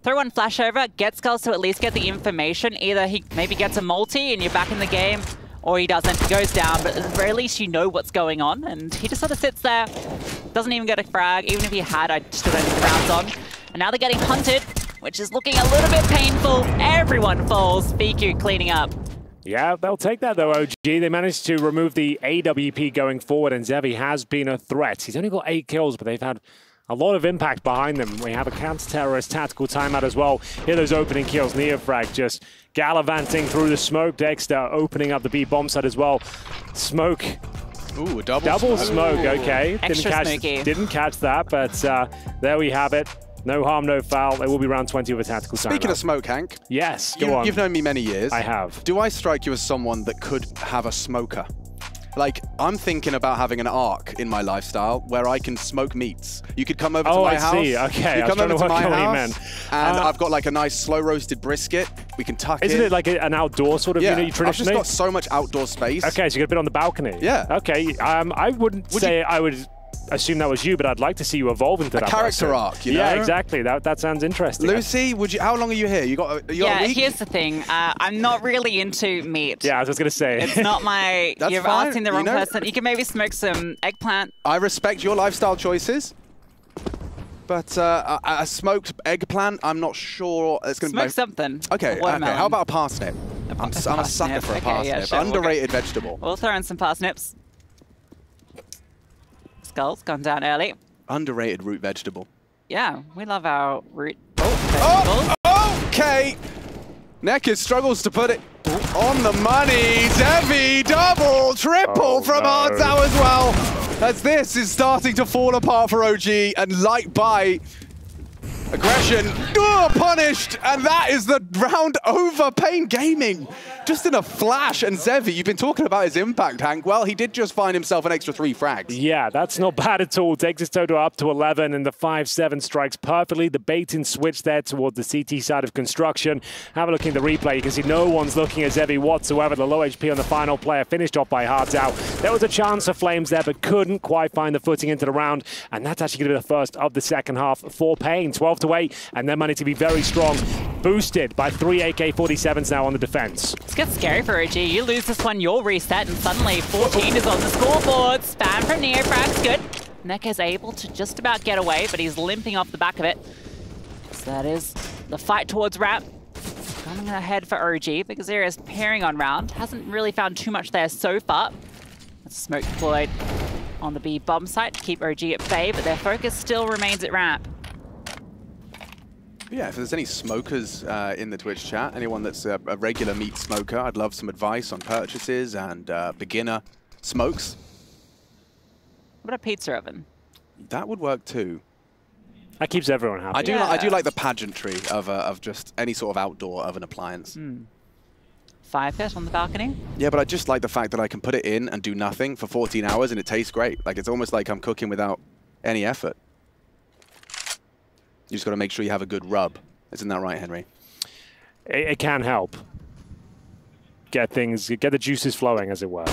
Throw one flash over, get Skullz to at least get the information. Either he maybe gets a multi and you're back in the game, or he doesn't, he goes down, but at the very least you know what's going on, and he just sort of sits there, doesn't even get a frag. Even if he had, I still don't think the round's on. And now they're getting hunted, which is looking a little bit painful. Everyone falls, Fiku cleaning up. Yeah, they'll take that though, OG. They managed to remove the AWP going forward, and Zevy has been a threat. He's only got 8 kills, but they've had a lot of impact behind them. We have a counter-terrorist tactical timeout as well. Here those opening kills. NEOFRAG just gallivanting through the smoke. Dexter opening up the B bomb side as well. Smoke. Ooh, a double smoke, okay. Extra didn't catch that, but there we have it. No harm, no foul. It will be round 20 with a tactical timeout. Speaking of smoke, Hank. Yes, go on. You've known me many years. I have. Do I strike you as someone that could have a smoker? Like, I'm thinking about having an arc in my lifestyle where I can smoke meats. You could come over to my house. Oh, I see. Okay, you come over to my house, and I've got like a nice slow roasted brisket. We can tuck in. Isn't it like an outdoor sort of, yeah, traditionally? I've just got so much outdoor space. Okay, so you got a bit on the balcony. Yeah. Okay, I wouldn't say I would assume that was you, but I'd like to see you evolve into that character arc, you know? Yeah, exactly. That sounds interesting. Lucy, how long are you here? You got a week? Here's the thing. I'm not really into meat. Yeah, I was just going to say. It's not my... You're fine. asking the wrong person. You can maybe smoke some eggplant. I respect your lifestyle choices, but a smoked eggplant, I'm not sure it's going to be... Smoke something. Okay, how about a parsnip? I'm a sucker for a parsnip. Yeah, sure, underrated vegetable. We'll throw in some parsnips. Skullz gone down early. Underrated root vegetable. Yeah, we love our root vegetables. Okay. NEKiZ struggles to put it on the money. Zevy, double, triple from Hearts Out as well. As this is starting to fall apart for OG, and light by aggression, punished, and that is the round over. paiN Gaming just in a flash. And Zevy, you've been talking about his impact, Hank. Well, he did just find himself an extra 3 frags. Yeah, that's not bad at all. Takes his total up to 11, and the 5-7 strikes perfectly. The bait-in switch there towards the CT side of construction. Have a look in the replay. You can see no one's looking at Zevy whatsoever. The low HP on the final player finished off by Hearts Out. There was a chance for flameZ there, but couldn't quite find the footing into the round. And that's actually going to be the first of the second half for paiN. 12-8, and their money to be very strong. Boosted by 3 AK-47s now on the defense. This gets scary for OG. You lose this one, you'll reset, and suddenly 14 is on the scoreboard. Spam from NEOFRAG's good. NEKiZ able to just about get away, but he's limping off the back of it. So that is the fight towards ramp. Coming ahead for OG. biguzera is pairing on round. Hasn't really found too much there so far. That's smoke deployed on the B bomb site to keep OG at bay, but their focus still remains at ramp. Yeah, if there's any smokers in the Twitch chat, anyone that's a regular meat smoker, I'd love some advice on purchases and beginner smokes. What about a pizza oven? That would work too. That keeps everyone happy. I do like the pageantry of just any sort of outdoor of an appliance. Fire pit on the balcony. Yeah, but I just like the fact that I can put it in and do nothing for 14 hours and it tastes great. Like, it's almost like I'm cooking without any effort. You just got to make sure you have a good rub. Isn't that right, Henry? It can help. Get the juices flowing, as it were.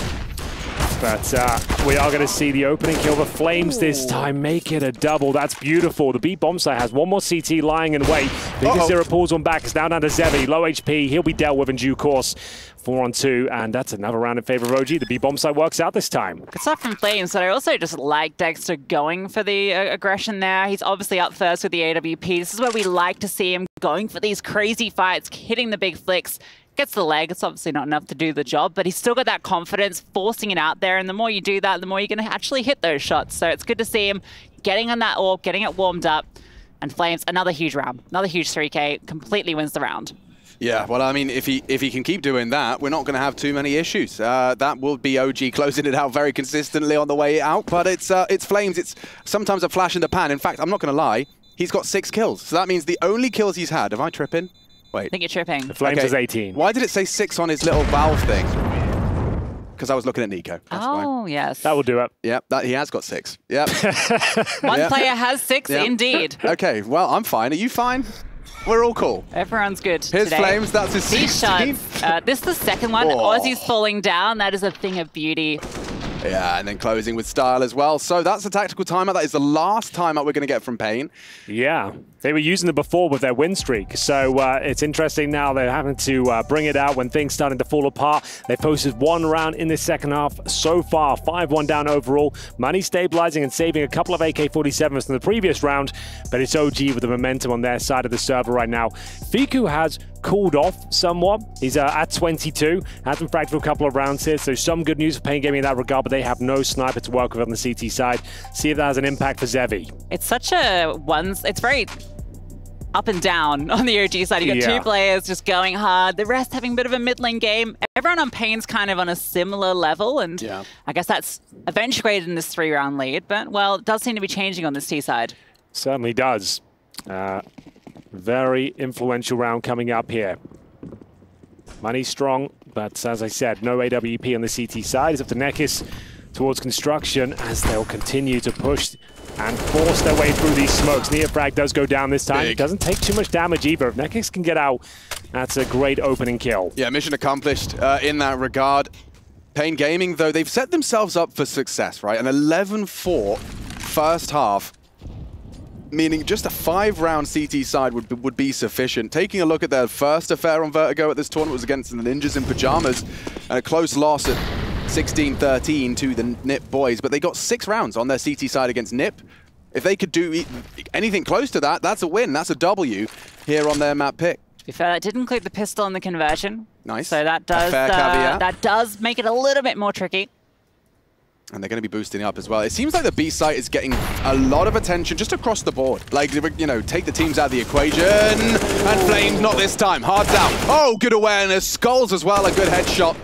But we are going to see the opening kill. The flameZ this time make it a double. That's beautiful. The B bomb site has one more CT lying in wait. biguzera pulls one back. It's now down to Zevy. Low HP. He'll be dealt with in due course. 4-on-2, and that's another round in favor of OG. The B bomb site works out this time. Good stuff from flameZ, but I also just like Dexter going for the aggression there. He's obviously up first with the AWP. This is where we like to see him going for these crazy fights, hitting the big flicks. Gets the leg. It's obviously not enough to do the job, but he's still got that confidence, forcing it out there. And the more you do that, the more you're going to actually hit those shots. So it's good to see him getting on that orb, getting it warmed up. And flameZ, another huge round, another huge 3K, completely wins the round. Yeah, well, I mean, if he can keep doing that, we're not going to have too many issues. That will be OG closing it out very consistently on the way out. But it's flameZ. It's sometimes a flash in the pan. In fact, I'm not going to lie. He's got 6 kills. So that means the only kills he's had. Am I tripping? Wait. I think you're tripping. The flameZ is 18. Why did it say 6 on his little valve thing? Because I was looking at NEKiZ. That's why. Yes. That will do it. Yep, he has got 6. Yep. One player has 6, indeed. Okay, well, I'm fine. Are you fine? We're all cool. Everyone's good Here's today. flameZ, that's his 16th. These shots, this is the second one. Aussie's falling down. That is a thing of beauty. Yeah, and then closing with style as well. So that's the tactical timeout. That is the last timeout we're going to get from paiN. Yeah, they were using it before with their win streak. So it's interesting now they're having to bring it out when things starting to fall apart. They posted 1 round in the second half so far, 5-1 down overall. Money stabilizing and saving a couple of AK-47s from the previous round, but it's OG with the momentum on their side of the server right now. Fiku has cooled off somewhat. He's at 22, hasn't fragged for a couple of rounds here, so some good news for paiN Gaming in that regard, but they have no sniper to work with on the CT side. See if that has an impact for Zevy. It's such a it's very up and down on the OG side. You got 2 players just going hard, the rest having a bit of a mid-lane game. Everyone on paiN's kind of on a similar level, and I guess that's eventuated in this 3-round lead, but well, it does seem to be changing on this T side. Certainly does. Very influential round coming up here. Money's strong, but as I said, no AWP on the CT side. It's up to NEKiZ towards construction as they'll continue to push and force their way through these smokes. NEOFRAG does go down this time. It doesn't take too much damage either. If NEKiZ can get out, that's a great opening kill. Yeah, mission accomplished in that regard. paiN Gaming, though, they've set themselves up for success, right? An 11-4 first half, meaning just a 5-round CT side would be sufficient. Taking a look at their first affair on Vertigo at this tournament was against the Ninjas in Pajamas, and a close loss at 16-13 to the NIP boys, but they got 6 rounds on their CT side against NIP. If they could do anything close to that, that's a win. That's a W here on their map pick. To be fair, that did include the pistol and the conversion. Nice. So that does make it a little bit more tricky. And they're going to be boosting up as well. It seems like the B site is getting a lot of attention just across the board. Like, you know, take the teams out of the equation. And flameZ not this time. Hard down. Oh, good awareness. Skullz as well, a good headshot.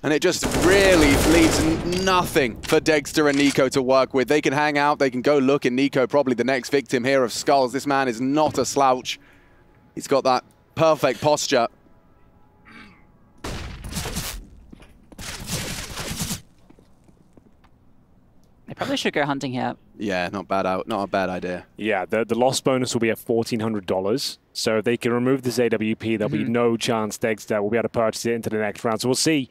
And it just really leaves nothing for Dexter and NEKiZ to work with. They can hang out. They can go look in NEKiZ, probably the next victim here of Skullz. This man is not a slouch. He's got that perfect posture. They probably should go hunting here. Yeah, not a bad idea. Yeah, the loss bonus will be at $1,400. So if they can remove this AWP, there'll be no chance Dexter will be able to purchase it into the next round. So we'll see.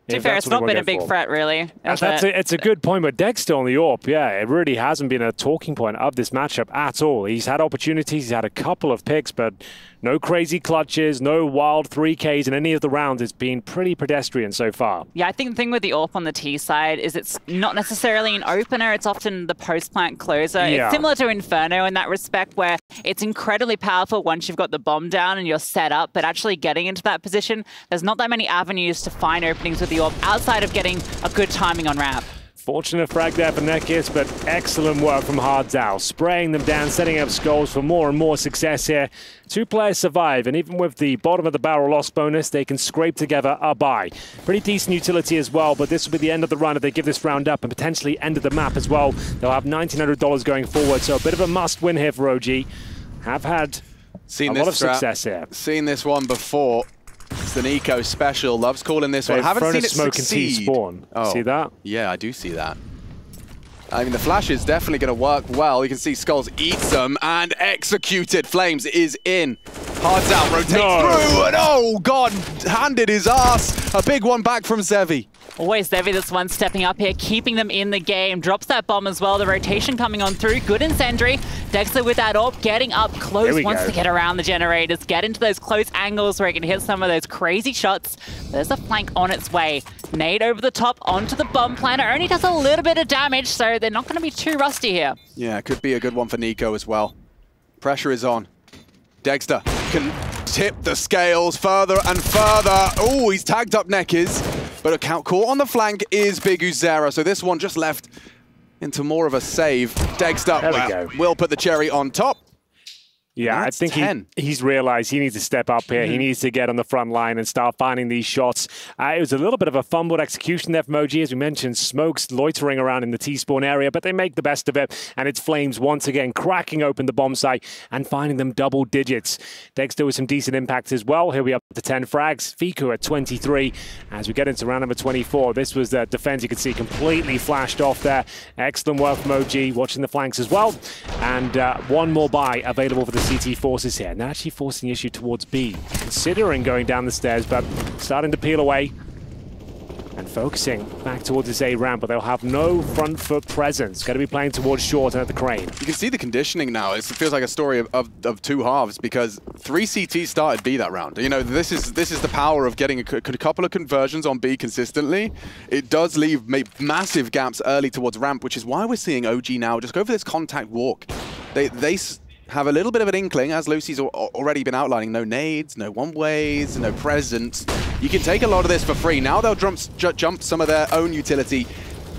To be fair, it's not been a big threat, really. It's a good point, but Dexter on the AWP, yeah, it really hasn't been a talking point of this matchup at all. He's had opportunities, he's had a couple of picks, but no crazy clutches, no wild 3Ks in any of the rounds. It's been pretty pedestrian so far. Yeah, I think the thing with the AWP on the T side is it's not necessarily an opener, it's often the post-plant closer. Yeah. It's similar to Inferno in that respect, where it's incredibly powerful once you've got the bomb down and you're set up, but actually getting into that position, there's not that many avenues to find openings with the AWP outside of getting a good timing on ramp. Unfortunate frag there for NEKiZ, but excellent work from Hardzao. Spraying them down, setting up Skullz for more and more success here. 2 players survive, and even with the bottom of the barrel loss bonus, they can scrape together a bye. Pretty decent utility as well, but this will be the end of the run if they give this round up and potentially end of the map as well. They'll have $1,900 going forward, so a bit of a must-win here for OG. Have had a lot of success here. Seen this one before. It's the NEKiZ special. Loves calling this one. Haven't seen it succeed. Spawn. Oh, see that? Yeah, I do see that. I mean, the flash is definitely going to work well. You can see Skullz eats them and executed. flameZ is in. Hardzao rotates through, and oh god, handed his ass. A big one back from Zevy. Always Zevy, this one stepping up here, keeping them in the game. Drops that bomb as well. The rotation coming on through. Good incendiary. Dexter with that AWP, getting up close. Wants to get around the generators, get into those close angles where he can hit some of those crazy shots. There's a flank on its way. Nade over the top onto the bomb planter. Only does a little bit of damage, so they're not going to be too rusty here. Yeah, could be a good one for NEKiZ as well. Pressure is on. Dexter can tip the scales further and further. Oh, he's tagged up NEKiZ. But caught on the flank is biguzera. So this one just left into more of a save. Dexter will put the cherry on top. Yeah, I think he's realized he needs to step up here. He needs to get on the front line and start finding these shots. It was a little bit of a fumbled execution there from OG. As we mentioned, smokes loitering around in the T-spawn area, but they make the best of it. And it's flameZ once again cracking open the bomb site and finding them double digits. Dexter with some decent impacts as well. He'll be up to 10 frags. Fiku at 23. As we get into round number 24, this was the defense you could see completely flashed off there. Excellent work from OG, watching the flanks as well. And one more buy available for the CT forces here. Now actually forcing the issue towards B. Considering going down the stairs, but starting to peel away and focusing back towards this A ramp, but they'll have no front foot presence. Going to be playing towards short and at the crane. You can see the conditioning now. It feels like a story of 2 halves, because 3 CT started B that round. You know, this is the power of getting a couple of conversions on B consistently. It does leave massive gaps early towards ramp, which is why we're seeing OG now just go for this contact walk. They have a little bit of an inkling, as Lucy's already been outlining. No nades, no one-ways, no presence. You can take a lot of this for free. Now they'll jump some of their own utility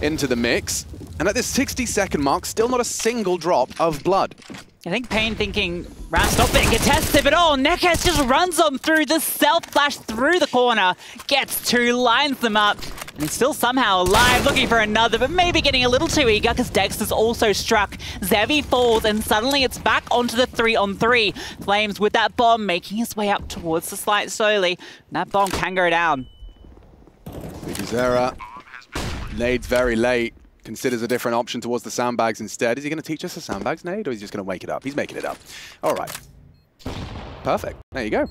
into the mix. And at this 60-second mark, still not a single drop of blood. I think paiN thinking, ramp's not being contested, but oh, NEKiZ just runs on through the self-flash through the corner, gets 2, lines them up, and still somehow alive, looking for another, but maybe getting a little too eager because Dexter's also struck. Zevy falls, and suddenly it's back onto the 3-on-3. flameZ with that bomb, making his way up towards the slide slowly. And that bomb can go down. biguzera, nades very late. Considers a different option towards the sandbags instead. Is he going to teach us a sandbags nade, or is he just going to wake it up? He's making it up. All right. Perfect. There you go.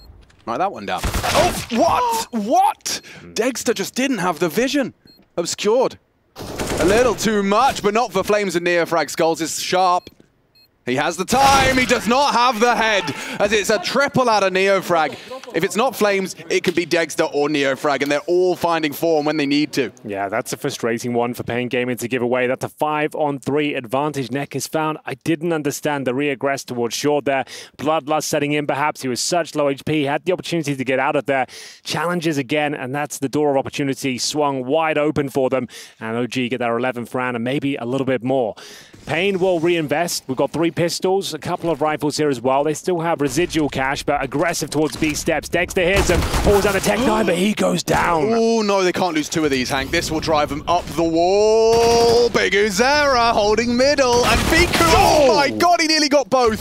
Write that one down. Oh, what? What? Dexter just didn't have the vision. Obscured. A little too much, but not for flameZ and NEOFRAG. Skullz is sharp. He has the time, he does not have the head, as it's a triple out of NEOFRAG. If it's not flameZ, it could be Dexter or NEOFRAG, and they're all finding form when they need to. Yeah, that's a frustrating one for paiN Gaming to give away. That's a 5-on-3 advantage NEKiZ found. I didn't understand the re-aggress towards short there. Bloodlust setting in perhaps. He was such low HP, had the opportunity to get out of there. Challenges again, and that's the door of opportunity swung wide open for them. And OG get their 11th round and maybe a little bit more. paiN will reinvest. We've got 3 pistols, a couple of rifles here as well. They still have residual cash, but aggressive towards B steps. Dexter hits him, pulls down the Tech 9, but he goes down. Oh no, they can't lose 2 of these, Hank. This will drive them up the wall. biguzera holding middle, and Fiku, oh my god, he nearly got both.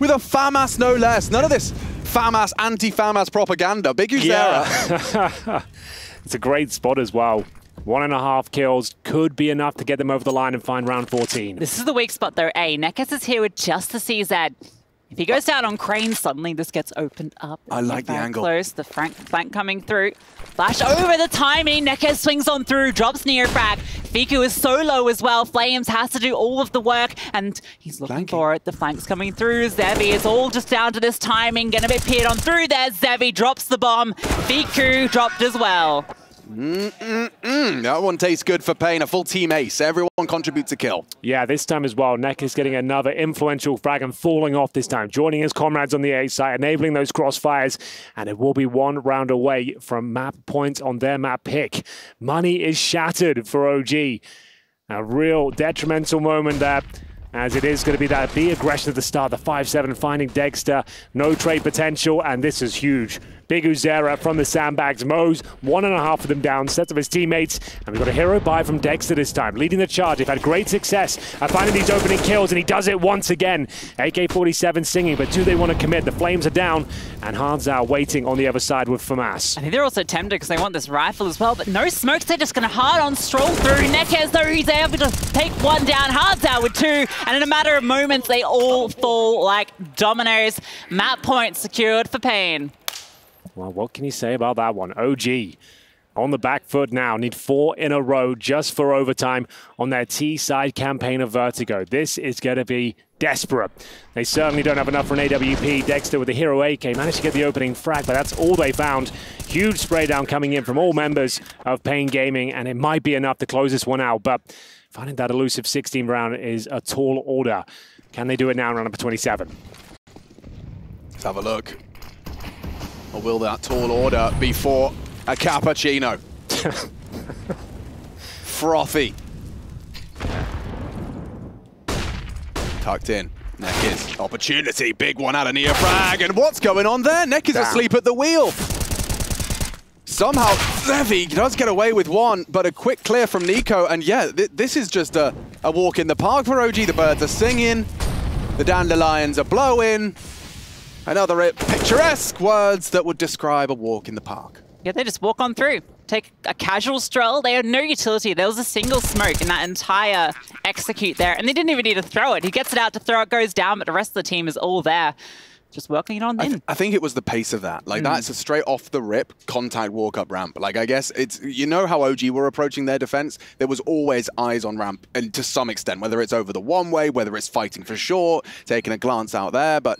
With a FAMAS no less. None of this FAMAS, anti-FAMAS propaganda. biguzera. Yeah. It's a great spot as well. 1.5 kills could be enough to get them over the line and find round 14. This is the weak spot though, NEKiZ is here with just the CZ. If he goes down on crane, suddenly this gets opened up. I like the angle. Close, the flank coming through. Flash over the timing, NEKiZ swings on through, drops NEOFRAG. Fiku is so low as well. flameZ has to do all of the work, and he's looking for it. The flank's coming through. Zevy is all just down to this timing. Gonna be peered on through there. Zevy drops the bomb. Fiku dropped as well. That one tastes good for paiN. A full team ace. Everyone contributes a kill. Yeah, this time as well. NEKiZ getting another influential frag and falling off this time. Joining his comrades on the A side, enabling those crossfires. And it will be 1 round away from map points on their map pick. Money is shattered for OG. A real detrimental moment there, as it is going to be that B aggression at the start, the 5-7 finding Dexter, no trade potential, and this is huge. biguzera from the sandbags, mows 1.5 of them down, sets of his teammates, and we've got a hero buy from Dexter this time, leading the charge. They've had great success at finding these opening kills, and he does it once again. AK-47 singing, but do they want to commit? The flames are down, and hardzow waiting on the other side with flameZ. I think they're also tempted because they want this rifle as well, but no smokes. They're just going to hard on stroll through. NEKiZ, though, he's able to take one down. hardzow with 2, and in a matter of moments, they all fall like dominoes. Map point secured for paiN. Well, what can you say about that one? OG on the back foot now. Need 4 in a row just for overtime on their T-side campaign of Vertigo. This is going to be desperate. They certainly don't have enough for an AWP. Dexter with the hero AK managed to get the opening frag, but that's all they found. Huge spray down coming in from all members of paiN Gaming, and it might be enough to close this one out, but finding that elusive 16 round is a tall order. Can they do it now in round number 27? Let's have a look. Or will that tall order be for a cappuccino? Frothy. Tucked in. NEKiZ. Opportunity. Big one out of NEOFRAG. And what's going on there? NEKiZ asleep at the wheel. Somehow, Zevy does get away with one, but a quick clear from Nico. And yeah, this is just a walk in the park for OG. The birds are singing. The dandelions are blowing. Another picturesque words that would describe a walk in the park. Yeah, they just walk on through. Take a casual stroll. They had no utility. There was a single smoke in that entire execute there, and they didn't even need to throw it. He gets it out to throw it, goes down, but the rest of the team is all there. Just working it on in. I think it was the pace of that. Like, that's a straight off the rip contact walk up ramp. Like, I guess it's, you know how OG were approaching their defense? There was always eyes on ramp, and to some extent, whether it's over the one way, whether it's fighting for sure, taking a glance out there, but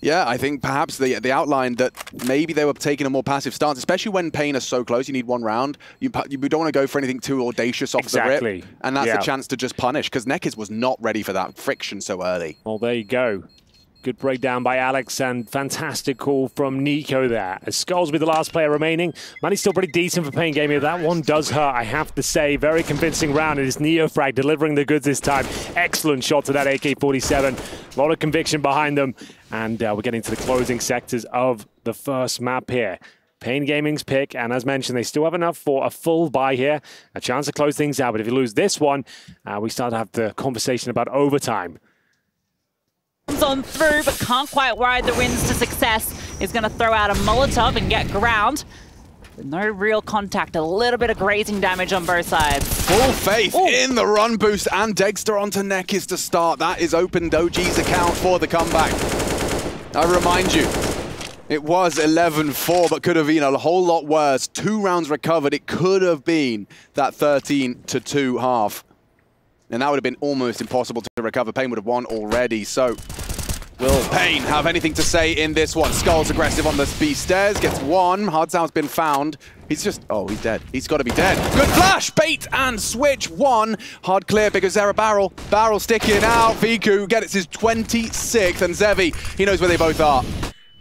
yeah, I think perhaps the outline that maybe they were taking a more passive stance, especially when paiN are so close, you need one round. You don't want to go for anything too audacious off the rip. And that's a chance to just punish, because NEKiZ was not ready for that friction so early. Well, there you go. Good breakdown by Alex, and fantastic call from Nico there. As Skullz will be the last player remaining. Money's still pretty decent for paiN Gaming. That one does hurt, I have to say. Very convincing round. It is NEOFRAG delivering the goods this time. Excellent shot to that AK-47. A lot of conviction behind them. And we're getting to the closing sectors of the first map here. paiN Gaming's pick, and as mentioned, they still have enough for a full buy here. A chance to close things out, but if you lose this one, we start to have the conversation about overtime. On through, but can't quite ride the winds to success. Is going to throw out a Molotov and get ground. No real contact, a little bit of grazing damage on both sides. Full faith in the run boost, and Dexter onto NEKiZ to start. That is opened OG's account for the comeback. I remind you, it was 11-4, but could have been a whole lot worse. 2 rounds recovered. It could have been that 13-2 half. And that would have been almost impossible to recover. paiN would have won already, so will paiN have anything to say in this one? Skullz aggressive on the B stairs, gets one. hardzow's been found. He's just, oh, he's dead. He's got to be dead. Good flash, bait and switch. One, hard clear, biguzera barrel. Barrel sticking out. Viku gets his 26th, and Zevy, he knows where they both are.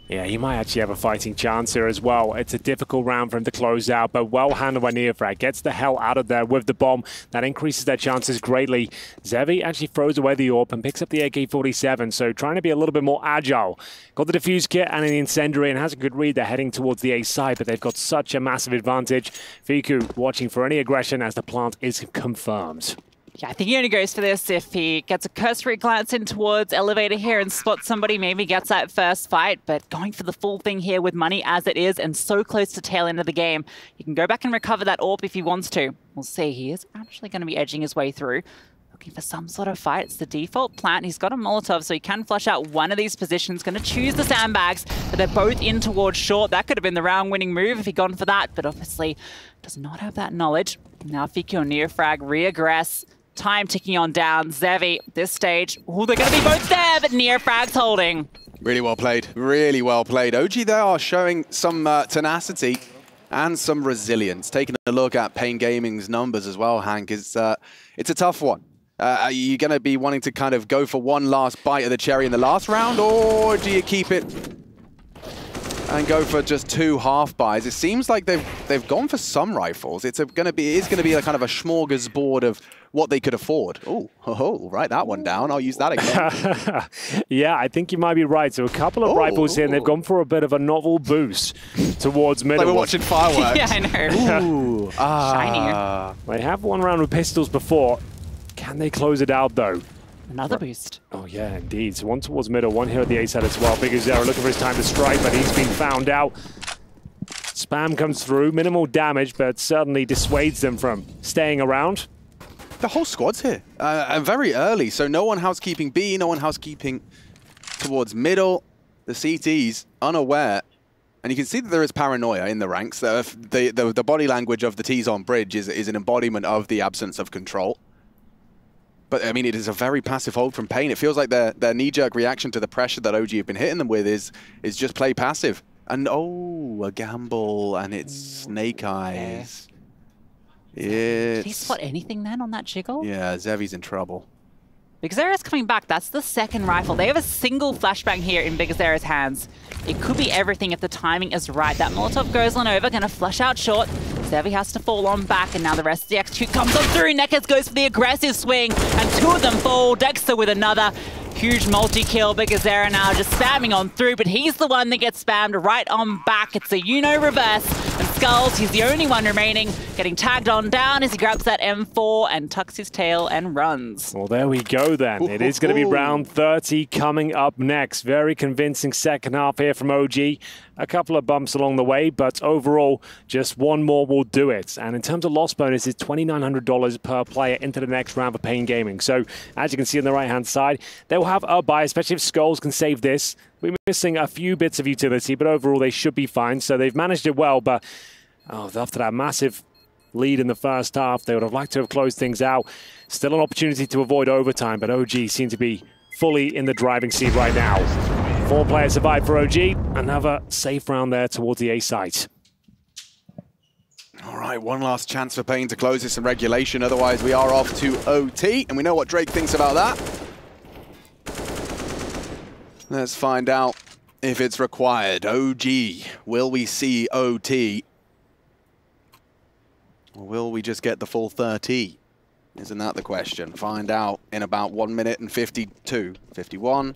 Yeah, he might actually have a fighting chance here as well. It's a difficult round for him to close out, but well handled by NEOFRAG. Gets the hell out of there with the bomb. That increases their chances greatly. Zevy actually throws away the AWP and picks up the AK-47, so trying to be a little bit more agile. Got the defuse kit and an incendiary, and has a good read. They're heading towards the A side, but they've got such a massive advantage. Viku watching for any aggression as the plant is confirmed. Yeah, I think he only goes for this if he gets a cursory glance in towards elevator here and spots somebody, maybe gets that first fight, but going for the full thing here with money as it is and so close to tail end of the game. He can go back and recover that AWP if he wants to. We'll see. He is actually going to be edging his way through. Looking for some sort of fight. It's the default plant. He's got a Molotov, so he can flush out one of these positions. Going to choose the sandbags, but they're both in towards short. That could have been the round-winning move if he'd gone for that, but obviously does not have that knowledge. Now Viku and NEOFRAG re-aggress. Time ticking on down. Zevy, this stage, oh, they're going to be both there, but NEOFRAG's holding. Really well played. Really well played. OG, they are showing some tenacity and some resilience. Taking a look at paiN Gaming's numbers as well, Hank, it's a tough one. Are you going to be wanting to kind of go for one last bite of the cherry in the last round, or do you keep it and go for just 2 half-buys. It seems like they've gone for some rifles. It's gonna be a kind of a smorgasbord of what they could afford. Oh, write that one down. I'll use that again. Yeah, I think you might be right. So a couple of rifles here, and they've gone for a bit of a novel boost towards middle. Like we're watching fireworks. Yeah, I know. Ooh, Shinier. They have one round with pistols before. Can they close it out, though? Another boost. Oh, yeah, indeed. So one towards middle, one here at the A side as well. biguzera looking for his time to strike, but he's been found out. Spam comes through, minimal damage, but certainly dissuades them from staying around. The whole squad's here, and very early, so no one housekeeping B, no one housekeeping towards middle. The CT's unaware, and you can see that there is paranoia in the ranks. The body language of the T's on bridge is an embodiment of the absence of control. But, I mean, it is a very passive hold from paiN. It feels like their knee-jerk reaction to the pressure that OG have been hitting them with is just play passive. And, a gamble, and it's Snake Eyes. Did he spot anything then on that jiggle? Yeah, Zevy's in trouble. biguzera's coming back. That's the second rifle. They have a single flashbang here in biguzera's hands. It could be everything if the timing is right. That Molotov goes on over, gonna flush out short. Zevy has to fall on back, and now the rest of the execute comes on through. NEKiZ goes for the aggressive swing, and 2 of them fall. Dexter with another. Huge multi-kill. biguzera now just spamming on through, but he's the one that gets spammed right on back. It's a reverse. And Skullz, he's the only one remaining, getting tagged on down as he grabs that M4 and tucks his tail and runs. Well, there we go then. It is going to be round 30 coming up next. Very convincing second half here from OG. A couple of bumps along the way, but overall, just one more will do it. And in terms of loss bonus, it's $2,900 per player into the next round for paiN Gaming. So, as you can see on the right-hand side, they will have a buy, especially if Skullz can save this. We're missing a few bits of utility, but overall, they should be fine. So they've managed it well, but after that massive lead in the first half, they would have liked to have closed things out. Still an opportunity to avoid overtime, but OG seem to be fully in the driving seat right now. 4 players survive for OG. Another safe round there towards the A site. All right, one last chance for paiN to close this in regulation. Otherwise, we are off to OT, and we know what Drake thinks about that. Let's find out if it's required. OG, will we see OT? Or will we just get the full 30? Isn't that the question? Find out in about 1 minute and 52, 51.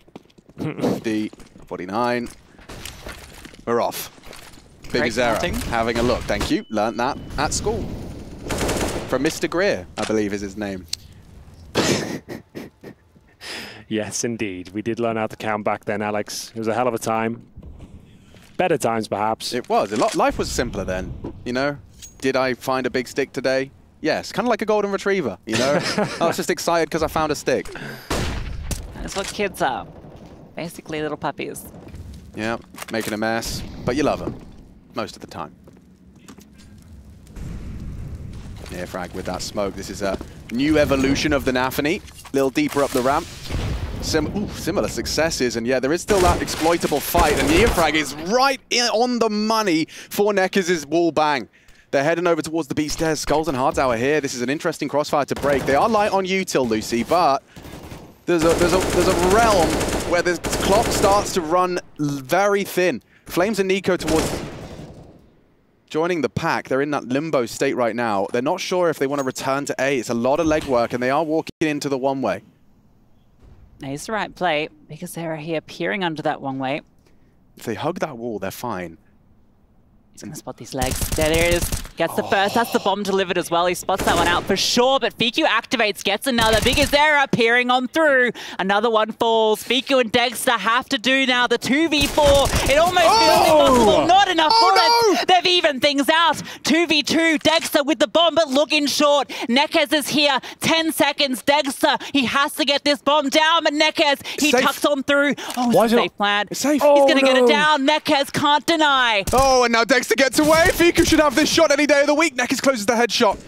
50, 49. We're off. biguzera having a look. Thank you. Learned that at school. From Mr. Greer, I believe is his name. Yes, indeed. We did learn how to count back then, Alex. It was a hell of a time. Better times, perhaps. It was. Life was simpler then, you know? Did I find a big stick today? Yes. Kind of like a golden retriever, you know? I was just excited because I found a stick. That's what kids are. Basically little puppies. Yeah, making a mess, but you love them most of the time. NEOFRAG with that smoke. This is a new evolution of the Nafany. A little deeper up the ramp. Similar successes, and yeah, there is still that exploitable fight, and NEOFRAG is right on the money for NEKiZ's wall bang. They're heading over towards the B stairs. Skullz and Hardtower here. This is an interesting crossfire to break. They are light on util, Lucy, but there's a realm where the clock starts to run very thin. flameZ and NEKo towards joining the pack. They're in that limbo state right now. They're not sure if they want to return to A. It's a lot of legwork, and they are walking into the one-way. He's the right play, biguzera here peering under that one-way. If they hug that wall, they're fine. He's going to spot these legs. There it is. Gets the first. That's the bomb delivered as well. He spots that one out for sure, but Fiku activates, gets another. biguzera peering on through. Another one falls. Fiku and Dexter have to do now the 2v4. It almost feels impossible. Not enough bullets. No. They've evened things out. 2v2. Dexter with the bomb, but looking short. NEKiZ is here. 10 seconds. Dexter, he has to get this bomb down, but NEKiZ, he tucks on through. Oh, it's a safe plan. It's safe. He's going to get it down. NEKiZ can't deny. Oh, and now Dexter gets away. Fiku should have this shot any day of the week. NEKiZ closes the headshot.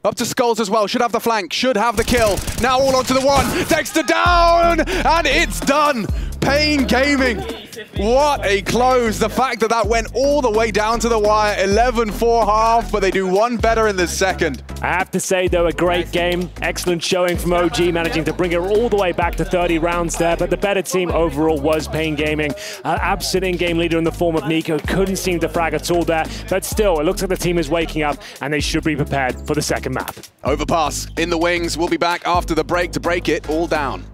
Up to Skullz as well. Should have the flank. Should have the kill. Now all onto the one. Dexter down. And it's done. paiN Gaming. What a close. The fact that that went all the way down to the wire. 11-4 half, but they do one better in the second. I have to say, though, a great game. Excellent showing from OG, managing to bring it all the way back to 30 rounds there. But the better team overall was paiN Gaming. Absent in-game leader in the form of NEKiZ. Couldn't seem to frag at all there. But still, it looks like the team is waking up, and they should be prepared for the second map. Overpass in the wings. We'll be back after the break to break it all down.